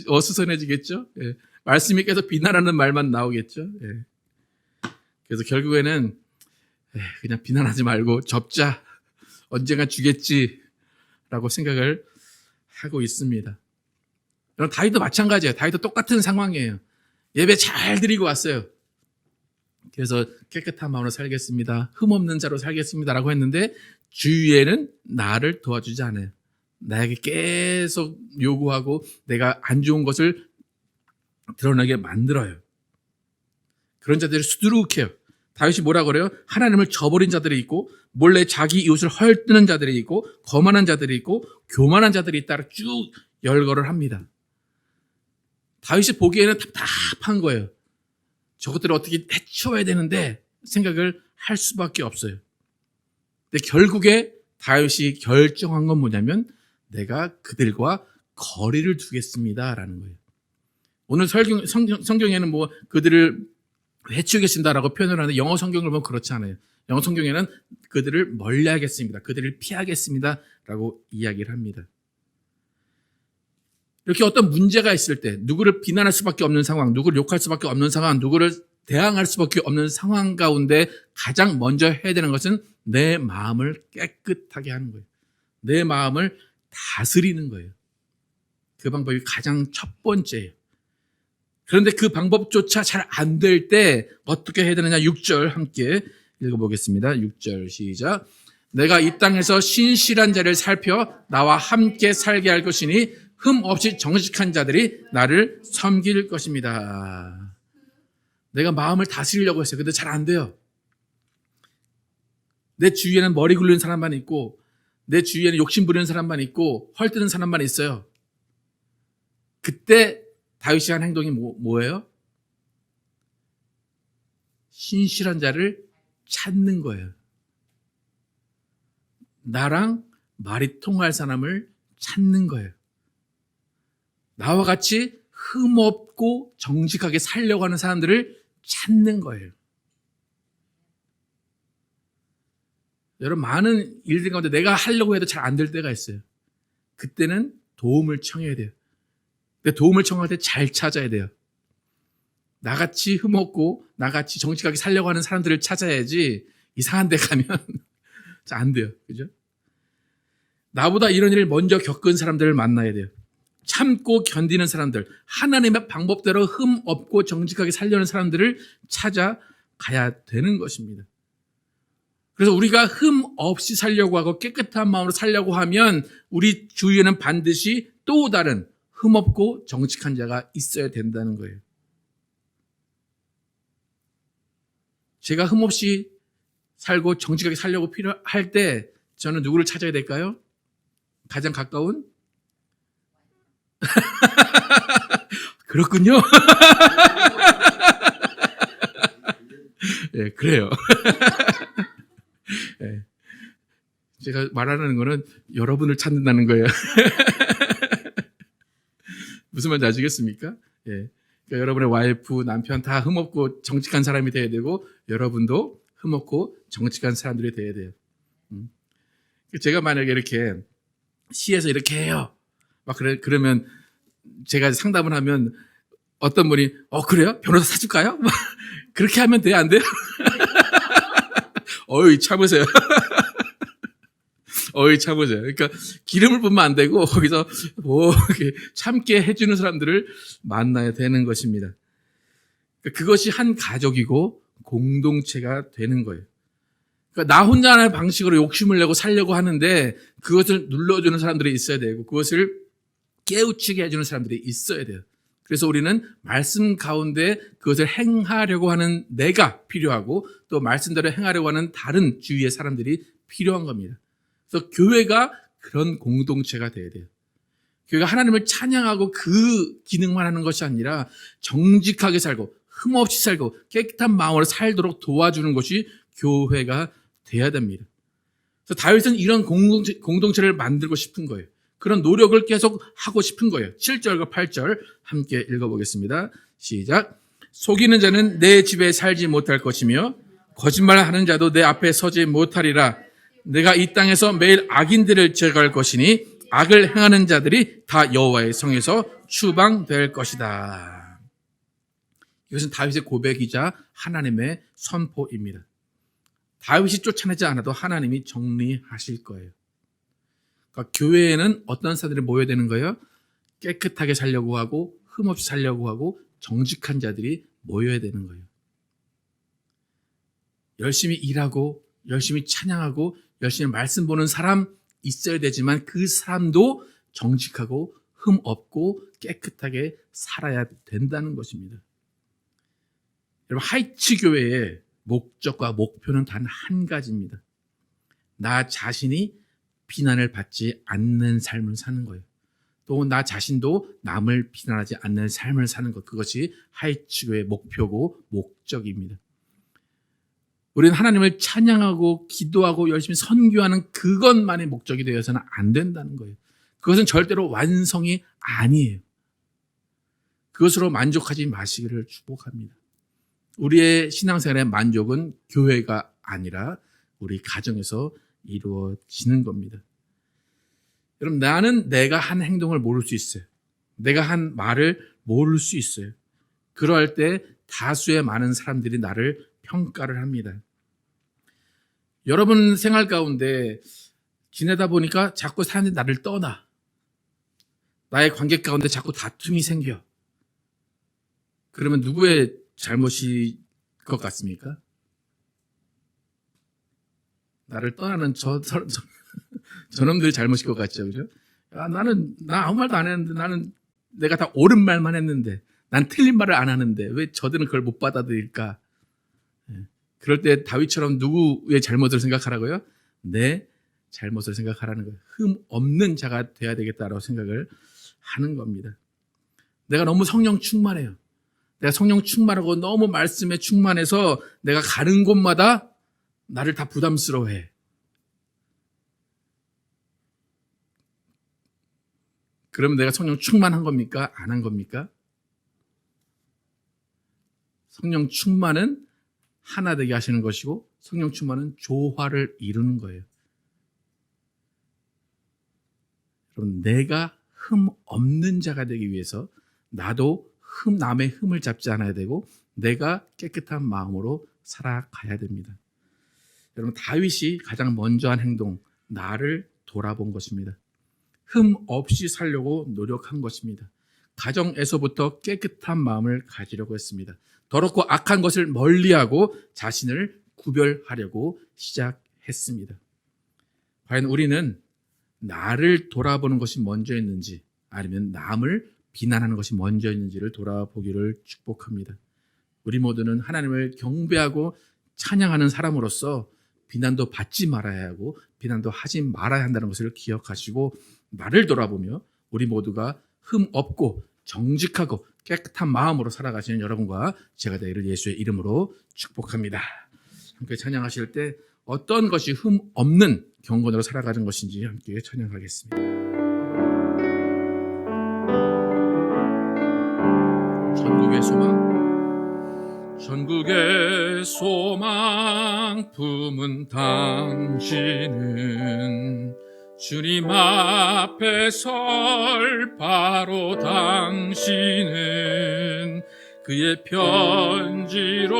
어수선해지겠죠? 예. 말씀이 계속 비난하는 말만 나오겠죠? 예. 그래서 결국에는 그냥 비난하지 말고 접자. 언젠가 주겠지라고 생각을 하고 있습니다. 여러분, 다윗도 마찬가지예요. 다윗도 똑같은 상황이에요. 예배 잘 드리고 왔어요. 그래서 깨끗한 마음으로 살겠습니다. 흠없는 자로 살겠습니다라고 했는데 주위에는 나를 도와주지 않아요. 나에게 계속 요구하고 내가 안 좋은 것을 드러나게 만들어요. 그런 자들이 수두룩해요. 다윗이 뭐라 그래요? 하나님을 저버린 자들이 있고 몰래 자기 이웃을 헐뜯는 자들이 있고 거만한 자들이 있고 교만한 자들이 있다고 쭉 열거를 합니다. 다윗이 보기에는 답답한 거예요. 저것들을 어떻게 해쳐야 되는데 생각을 할 수밖에 없어요. 근데 결국에 다윗이 결정한 건 뭐냐면 내가 그들과 거리를 두겠습니다라는 거예요. 오늘 성경에는 뭐 그들을 해치우겠습니다라고 표현을 하는데 영어 성경을 보면 그렇지 않아요. 영어 성경에는 그들을 멀리하겠습니다. 그들을 피하겠습니다라고 이야기를 합니다. 이렇게 어떤 문제가 있을 때 누구를 비난할 수밖에 없는 상황, 누구를 욕할 수밖에 없는 상황, 누구를 대항할 수밖에 없는 상황 가운데 가장 먼저 해야 되는 것은 내 마음을 깨끗하게 하는 거예요. 내 마음을 다스리는 거예요. 그 방법이 가장 첫 번째예요. 그런데 그 방법조차 잘 안 될 때 어떻게 해야 되느냐? 6절 함께 읽어보겠습니다. 6절 시작. 내가 이 땅에서 신실한 자를 살펴 나와 함께 살게 할 것이니 흠 없이 정직한 자들이 나를 섬길 것입니다. 내가 마음을 다스리려고 했어요. 근데 잘 안 돼요. 내 주위에는 머리 굴리는 사람만 있고 내 주위에는 욕심 부리는 사람만 있고 헐뜯는 사람만 있어요. 그때 다윗이 한 행동이 뭐예요? 신실한 자를 찾는 거예요. 나랑 말이 통할 사람을 찾는 거예요. 나와 같이 흠없고 정직하게 살려고 하는 사람들을 찾는 거예요. 여러분, 많은 일들 가운데 내가 하려고 해도 잘 안 될 때가 있어요. 그때는 도움을 청해야 돼요. 근데 도움을 청할 때 잘 찾아야 돼요. 나같이 흠없고 나같이 정직하게 살려고 하는 사람들을 찾아야지 이상한 데 가면 잘 안 돼요. 그죠? 나보다 이런 일을 먼저 겪은 사람들을 만나야 돼요. 참고 견디는 사람들, 하나님의 방법대로 흠 없고 정직하게 살려는 사람들을 찾아가야 되는 것입니다. 그래서 우리가 흠 없이 살려고 하고 깨끗한 마음으로 살려고 하면 우리 주위에는 반드시 또 다른 흠 없고 정직한 자가 있어야 된다는 거예요. 제가 흠 없이 살고 정직하게 살려고 필요할 때 저는 누구를 찾아야 될까요? 가장 가까운? 그렇군요. 예, 그래요. 예. 제가 말하는 거는 여러분을 찾는다는 거예요. 무슨 말인지 아시겠습니까? 예. 그러니까 여러분의 와이프, 남편 다 흠없고 정직한 사람이 돼야 되고 여러분도 흠없고 정직한 사람들이 돼야 돼요. 제가 만약에 이렇게 시에서 이렇게 해요. 막 그러면 제가 상담을 하면 어떤 분이 그래요? 변호사 사줄까요? 그렇게 하면 돼요? 안 돼요? 어이 참으세요. 참으세요. 그러니까 기름을 붓면 안 되고 거기서 이렇게 참게 해주는 사람들을 만나야 되는 것입니다. 그것이 한 가족이고 공동체가 되는 거예요. 그러니까 나 혼자 하는 방식으로 욕심을 내고 살려고 하는데 그것을 눌러주는 사람들이 있어야 되고 그것을 깨우치게 해주는 사람들이 있어야 돼요. 그래서 우리는 말씀 가운데 그것을 행하려고 하는 내가 필요하고 또 말씀대로 행하려고 하는 다른 주위의 사람들이 필요한 겁니다. 그래서 교회가 그런 공동체가 돼야 돼요. 교회가 하나님을 찬양하고 그 기능만 하는 것이 아니라 정직하게 살고 흠없이 살고 깨끗한 마음으로 살도록 도와주는 것이 교회가 돼야 됩니다. 그래서 다윗은 이런 공동체를 만들고 싶은 거예요. 그런 노력을 계속 하고 싶은 거예요. 7절과 8절 함께 읽어보겠습니다. 시작. 속이는 자는 내 집에 살지 못할 것이며 거짓말하는 자도 내 앞에 서지 못하리라. 내가 이 땅에서 매일 악인들을 제거할 것이니 악을 행하는 자들이 다 여호와의 성에서 추방될 것이다. 이것은 다윗의 고백이자 하나님의 선포입니다. 다윗이 쫓아내지 않아도 하나님이 정리하실 거예요. 그러니까 교회에는 어떤 사람들이 모여야 되는 거예요? 깨끗하게 살려고 하고 흠없이 살려고 하고 정직한 자들이 모여야 되는 거예요. 열심히 일하고 열심히 찬양하고 열심히 말씀 보는 사람 있어야 되지만 그 사람도 정직하고 흠없고 깨끗하게 살아야 된다는 것입니다. 여러분, 하이츠 교회의 목적과 목표는 단 한 가지입니다. 나 자신이 비난을 받지 않는 삶을 사는 거예요. 또 나 자신도 남을 비난하지 않는 삶을 사는 것, 그것이 하이츠 교회의 목표고 목적입니다. 우리는 하나님을 찬양하고 기도하고 열심히 선교하는 그것만의 목적이 되어서는 안 된다는 거예요. 그것은 절대로 완성이 아니에요. 그것으로 만족하지 마시기를 축복합니다. 우리의 신앙생활의 만족은 교회가 아니라 우리 가정에서 이루어지는 겁니다. 여러분, 나는 내가 한 행동을 모를 수 있어요. 내가 한 말을 모를 수 있어요. 그럴 때 다수의 많은 사람들이 나를 평가를 합니다. 여러분 생활 가운데 지내다 보니까 자꾸 사람들이 나를 떠나. 나의 관계 가운데 자꾸 다툼이 생겨. 그러면 누구의 잘못일 것 같습니까? 나를 떠나는 저놈들의 잘못일 것 같죠, 그죠? 야, 나 아무 말도 안 했는데, 내가 다 옳은 말만 했는데, 난 틀린 말을 안 하는데, 왜 저들은 그걸 못 받아들일까? 그럴 때 다윗처럼 누구의 잘못을 생각하라고요? 내 잘못을 생각하라는 거예요. 흠 없는 자가 돼야 되겠다라고 생각을 하는 겁니다. 내가 너무 성령 충만해요. 내가 성령 충만하고 너무 말씀에 충만해서 내가 가는 곳마다 나를 다 부담스러워해. 그러면 내가 성령 충만한 겁니까? 안 한 겁니까? 성령 충만은 하나 되게 하시는 것이고 성령 충만은 조화를 이루는 거예요. 여러분, 내가 흠 없는 자가 되기 위해서 나도 남의 흠을 잡지 않아야 되고 내가 깨끗한 마음으로 살아가야 됩니다. 여러분, 다윗이 가장 먼저 한 행동, 나를 돌아본 것입니다. 흠 없이 살려고 노력한 것입니다. 가정에서부터 깨끗한 마음을 가지려고 했습니다. 더럽고 악한 것을 멀리하고 자신을 구별하려고 시작했습니다. 과연 우리는 나를 돌아보는 것이 먼저였는지 아니면 남을 비난하는 것이 먼저였는지를 돌아보기를 축복합니다. 우리 모두는 하나님을 경배하고 찬양하는 사람으로서 비난도 받지 말아야 하고 비난도 하지 말아야 한다는 것을 기억하시고 나를 돌아보며 우리 모두가 흠 없고 정직하고 깨끗한 마음으로 살아가시는 여러분과 제가 되기를 예수의 이름으로 축복합니다. 함께 찬양하실 때 어떤 것이 흠 없는 경건으로 살아가는 것인지 함께 찬양하겠습니다. 전국의 소망, 전국의 소망 품은 당신은 주님 앞에 설 바로 당신은 그의 편지로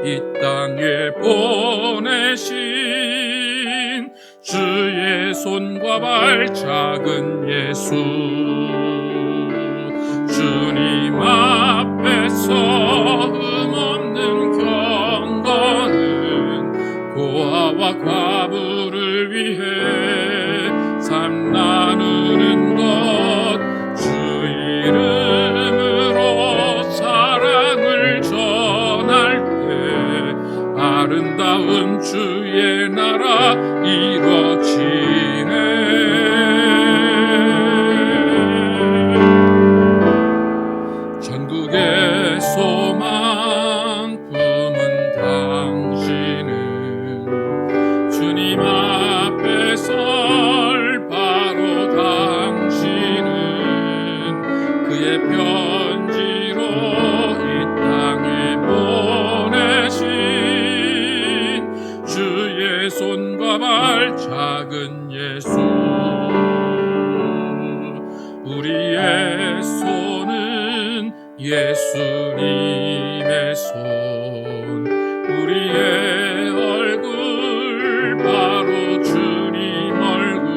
이 땅에 보내신 주의 손과 발 작은 예수 주님 앞에서 흠없는 경건은 고아와 과부를 위해 삶 나누는 것 주 이름으로 우리의 손은 예수님의 손, 우리의 얼굴 바로 주님 얼굴,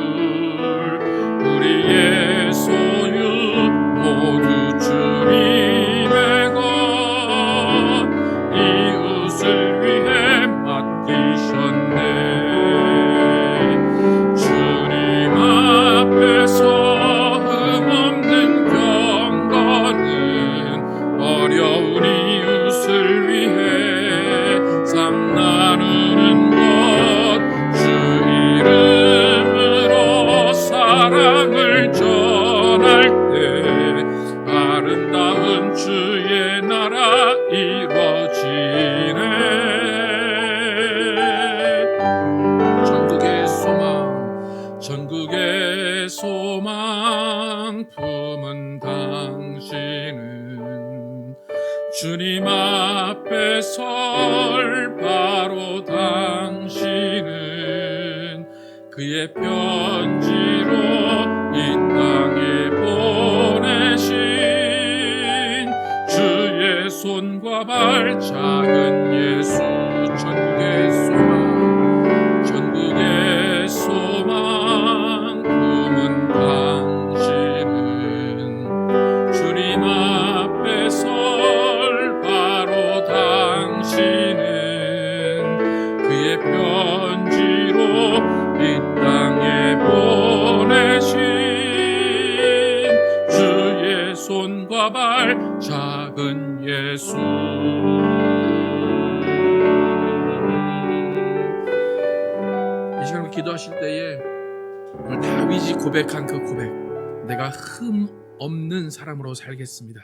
우리의 소유 모두 주님의 것, 이웃을 위해 맡기셨네. 주님 앞에서 흠없는 경건은 어려운 이웃을 위해 삶 나누는 것, 주 이름으로 사랑을 전할 때 아름다운 주의 나라 이뤄지네. 전국의 소망 품은 당신은 주님 앞에 설 바로 당신은 그의 편지로 이 땅에 보내신 주의 손과 발 작은 예수. 전국의 소망 품은 당신은 주님 앞에 설 바로 당신은 그의 편지로 이 땅에 보내신 주의 손과 발 작은 예수. 이 시간 기도하실 때에 오늘 다윗이 고백한 그 고백, 내가 흠 없는 사람으로 살겠습니다.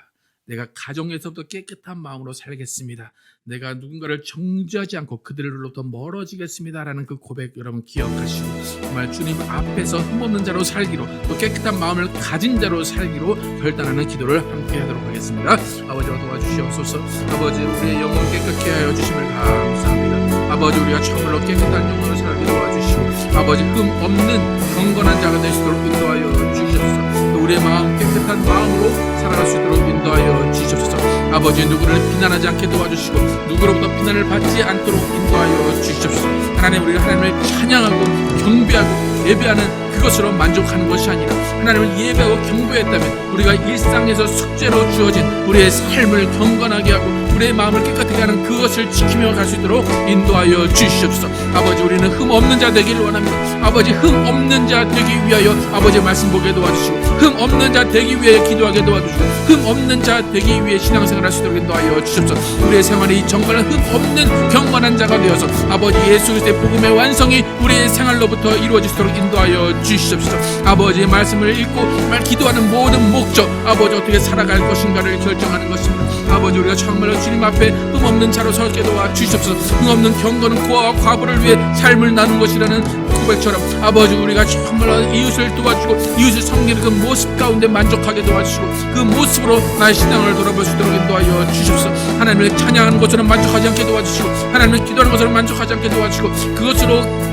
내가 가정에서부터 깨끗한 마음으로 살겠습니다. 내가 누군가를 정죄하지 않고 그들로부터 멀어지겠습니다 라는 그 고백 여러분 기억하시고 정말 주님 앞에서 흠없는 자로 살기로, 또 깨끗한 마음을 가진 자로 살기로 결단하는 기도를 함께 하도록 하겠습니다. 아버지와 도와주시옵소서. 아버지, 우리의 영혼 깨끗게 하여 주심을 감사합니다. 아버지, 우리가 정말로 깨끗한 영혼을 살게 도와주시고 아버지, 흠 없는 경건한 자가 될 수 있도록 인도하여 주시옵소서. 또 우리의 마음 깨끗한 마음으로 살아갈 수 있도록 인도하여 주시옵소서. 아버지, 누구를 비난하지 않게 도와주시고 누구로부터 비난을 받지 않도록 인도하여 주시옵소서. 하나님, 우리가 하나님을 찬양하고 경배하고 예배하는 그것으로 만족하는 것이 아니라 하나님을 예배하고 경배했다면 우리가 일상에서 숙제로 주어진 우리의 삶을 경건하게 하고 우리의 마음을 깨끗하게 하는 그것을 지키며 갈 수 있도록 인도하여 주시옵소서. 아버지, 우리는 흠 없는 자 되기를 원합니다. 아버지, 흠 없는 자 되기 위하여 아버지의 말씀 보게 도와주시고 흠 없는 자 되기 위해 기도하게 도와주시고 흠 없는 자 되기 위해 신앙생활 할 수 있도록 인도하여 주시옵소서. 우리의 생활이 정말 흠 없는 경건한 자가 되어서 아버지 예수 그리스도의 복음의 완성이 우리의 생활로부터 이루어질 수 있도록 인도하여 주시옵소서. 아버지의 말씀을 읽고 기도하는 모든 목적, 아버지 어떻게 살아갈 것인가를 결정하는 것입니다. 아버지, 우리가 정말로 주님 앞에 흠없는 자로 서게 도와 주시옵소서. 흠없는 경건은 고아와 과부를 위해 삶을 나눈 것이라는 고백처럼 아버지, 우리가 정말로 이웃을 도와주고 이웃을 섬기는 그 모습 가운데 만족하게 도와주시고 그 모습으로 나의 신앙을 돌아볼 수 있도록 인도하여 주시옵소서. 하나님을 찬양하는 것으로 만족하지 않게 도와주시고 하나님을 기도하는 것으로 만족하지 않게 도와주시고 그것으로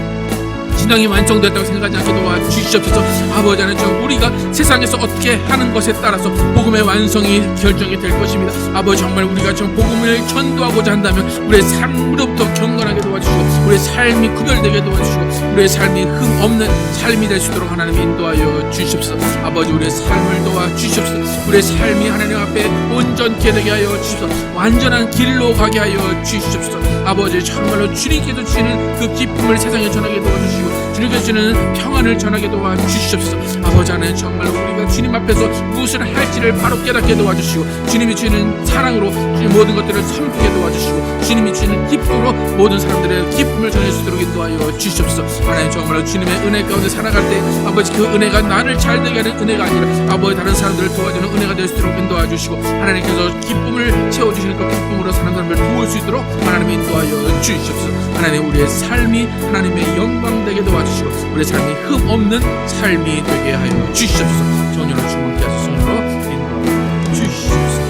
신앙이 완성됐다고 생각하지 않게 도와주시옵소서. 아버지, 하나님, 우리가 세상에서 어떻게 하는 것에 따라서 복음의 완성이 결정이 될 것입니다. 아버지, 정말 우리가 지금 복음을 전도하고자 한다면 우리의 삶으로부터 경건하게 도와주시고 우리의 삶이 구별되게 도와주시고 우리의 삶이 흠 없는 삶이 될 수 있도록 하나님 인도하여 주시옵소서. 아버지, 우리의 삶을 도와주시옵소서. 우리의 삶이 하나님 앞에 온전케 되게 하여 주시옵소서. 완전한 길로 가게 하여 주시옵소서. 아버지, 정말로 주님께서 주시는 그 기쁨을 세상에 전하게 도와주시고 주님께서 주시는 평안을 전하게 도와주시옵소서. 아버지, 하나님, 정말 우리가 주님 앞에서 무엇을 할지를 바로 깨닫게 도와주시고 주님이 주시는 사랑으로 모든 것들을 섬기게 도와주시고 주님이 주시는 기쁨으로 모든 사람들의 기쁨을 전할 수 있도록 인도하여 주시옵소서. 하나님, 정말로 주님의 은혜 가운데 살아갈 때 아버지, 그 은혜가 나를 잘되게 하는 은혜가 아니라 아버지 다른 사람들을 도와주는 은혜가 될 수 있도록 인도하여 주시고 하나님께서 기쁨을 채워주시는 그 기쁨으로 사는 사람을 도울 수 있도록 하나님 인도하여 주시옵소서. 하나님, 우리의 삶이 하나님의 영광 되게 도와주시고 우리의 삶이 흠 없는 삶이 되게 하여 주시옵소서. 전율을 주님께 하소서. 손으로 인도하여 주시옵소서.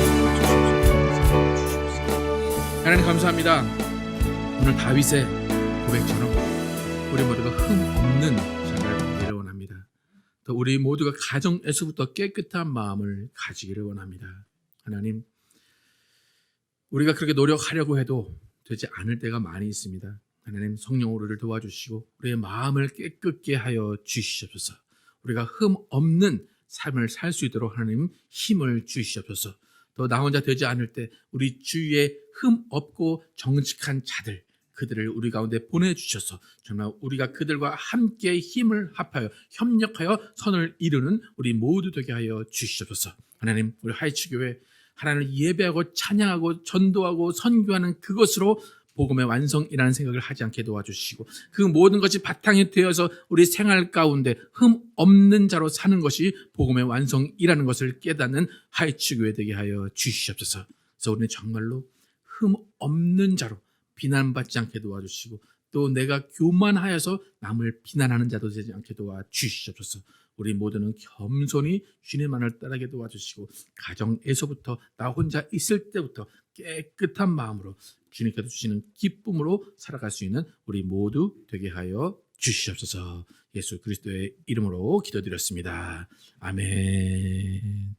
하나님, 감사합니다. 오늘 다윗의 고백처럼 우리 모두가 흠 없는 자를 되기를 원합니다. 또 우리 모두가 가정에서부터 깨끗한 마음을 가지기를 원합니다. 하나님, 우리가 그렇게 노력하려고 해도 되지 않을 때가 많이 있습니다. 하나님, 성령으로 우리를 도와주시고 우리의 마음을 깨끗게 하여 주시옵소서. 우리가 흠 없는 삶을 살 수 있도록 하나님 힘을 주시옵소서. 또 나 혼자 되지 않을 때 우리 주위에 흠 없고 정직한 자들, 그들을 우리 가운데 보내주셔서 정말 우리가 그들과 함께 힘을 합하여 협력하여 선을 이루는 우리 모두 되게 하여 주시옵소서. 하나님, 우리 하이츠교회 하나님을 예배하고 찬양하고 전도하고 선교하는 그것으로 복음의 완성이라는 생각을 하지 않게 도와주시고, 그 모든 것이 바탕이 되어서 우리 생활 가운데 흠 없는 자로 사는 것이 복음의 완성이라는 것을 깨닫는 하이츠교회 되게 하여 주시옵소서. 그래서 우리는 정말로 흠 없는 자로 비난받지 않게 도와주시고, 또 내가 교만하여서 남을 비난하는 자도 되지 않게 도와주시옵소서. 우리 모두는 겸손히 주님만을 따르게 도와주시고, 가정에서부터 나 혼자 있을 때부터 깨끗한 마음으로 주님께서 주시는 기쁨으로 살아갈 수 있는 우리 모두 되게 하여 주시옵소서. 예수 그리스도의 이름으로 기도드렸습니다. 아멘.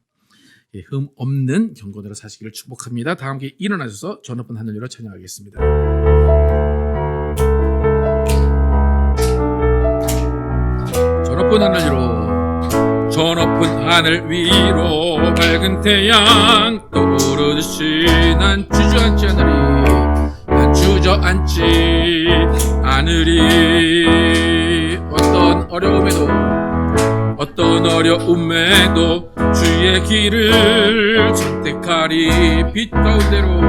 흠 없는 경건으로 사시기를 축복합니다. 다 함께 일어나셔서 저 높은 하늘 위로 찬양하겠습니다. 저 높은 하늘 위로, 저 높은 하늘 위로 밝은 태양 떠오르듯이 난 주저앉지 않으리. 난 주저앉지 않으리. 어떤 어려움에도 주의 길을 선택하리. 빛 가운데로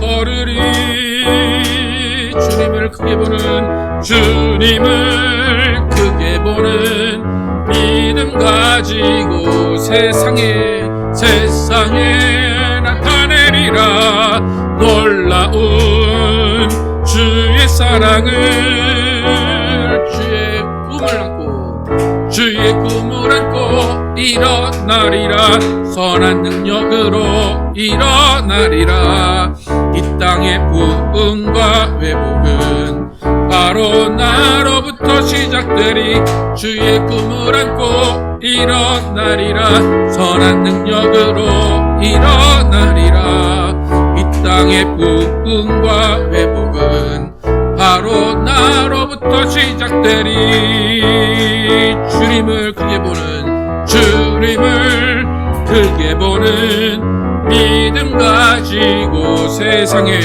걸으리. 주님을 크게 보는, 주님을 크게 보는 믿음 가지고 세상에 나타내리라. 놀라운 주의 사랑을, 주의 꿈을 안고 일어나리라. 선한 능력으로 일어나리라. 이 땅의 부흥과 회복은 바로 나로부터 시작되리. 주의 꿈을 안고 일어나리라. 선한 능력으로 일어나리라. 이 땅의 부흥과 회복은 바로 나로부터 시작되리. 주님을 크게 보는 믿음 가지고 세상에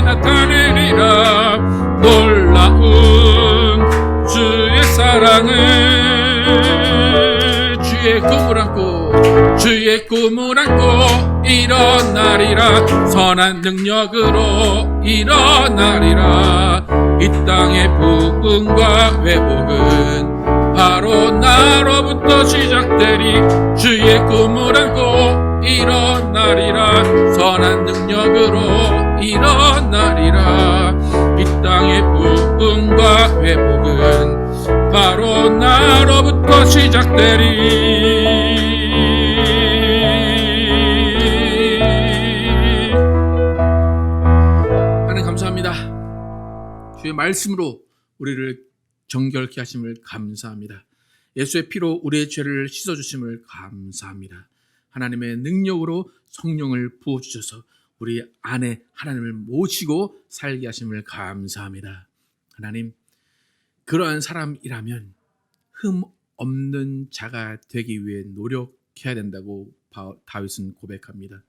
나타내리라. 놀라운 주의 사랑을, 주의 꿈을 안고 일어나리라. 선한 능력으로 일어나리라. 이 땅의 부흥과 회복은 바로 나로부터 시작되리. 주의 꿈을 안고 일어나리라. 선한 능력으로 일어나리라. 이 땅의 부흥과 회복은 바로 나로부터 시작되리. 하나님 감사합니다. 주의 말씀으로 우리를 정결케 하심을 감사합니다. 예수의 피로 우리의 죄를 씻어주심을 감사합니다. 하나님의 능력으로 성령을 부어주셔서 우리 안에 하나님을 모시고 살게 하심을 감사합니다. 하나님, 그러한 사람이라면 흠 없는 자가 되기 위해 노력해야 된다고 다윗은 고백합니다.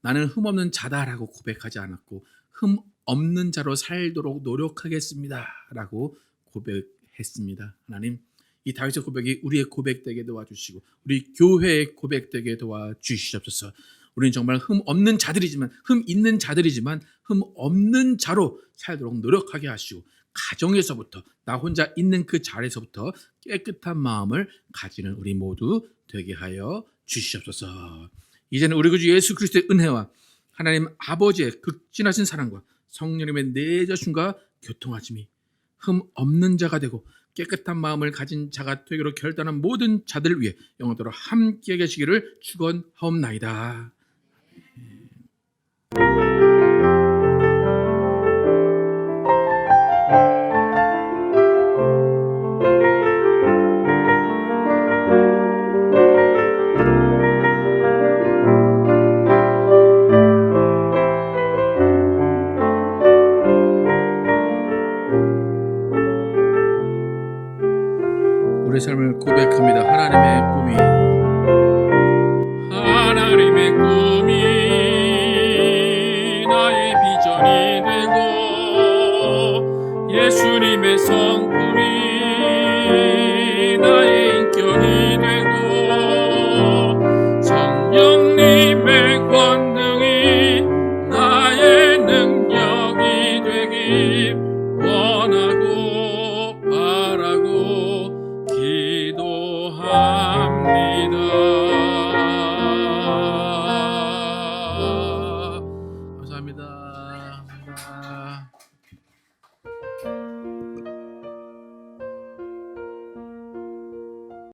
나는 흠 없는 자다라고 고백하지 않았고 흠 없는 자로 살도록 노력하겠습니다 라고 고백했습니다. 하나님, 이 다윗의 고백이 우리의 고백되게 도와주시고 우리 교회의 고백되게 도와주시옵소서. 우리는 정말 흠 없는 자들이지만, 흠 있는 자들이지만 흠 없는 자로 살도록 노력하게 하시고, 가정에서부터 나 혼자 있는 그 자리에서부터 깨끗한 마음을 가지는 우리 모두 되게 하여 주시옵소서. 이제는 우리 구주 예수 그리스도의 은혜와 하나님 아버지의 극진하신 사랑과 성령님의 내주심과 교통하심이 흠 없는 자가 되고 깨끗한 마음을 가진 자가 되기로 결단한 모든 자들을 위해 영원토록 함께 계시기를 축원하옵나이다. 우리 삶을 고백합니다. 하나님의 꿈이 나의 비전이 되고 예수님의 성품이 나의 인격이 되고 성령님의 권능이 나의 능력이 되길 원하고 바라고 기도합니다. 감사합니다. 감사합니다.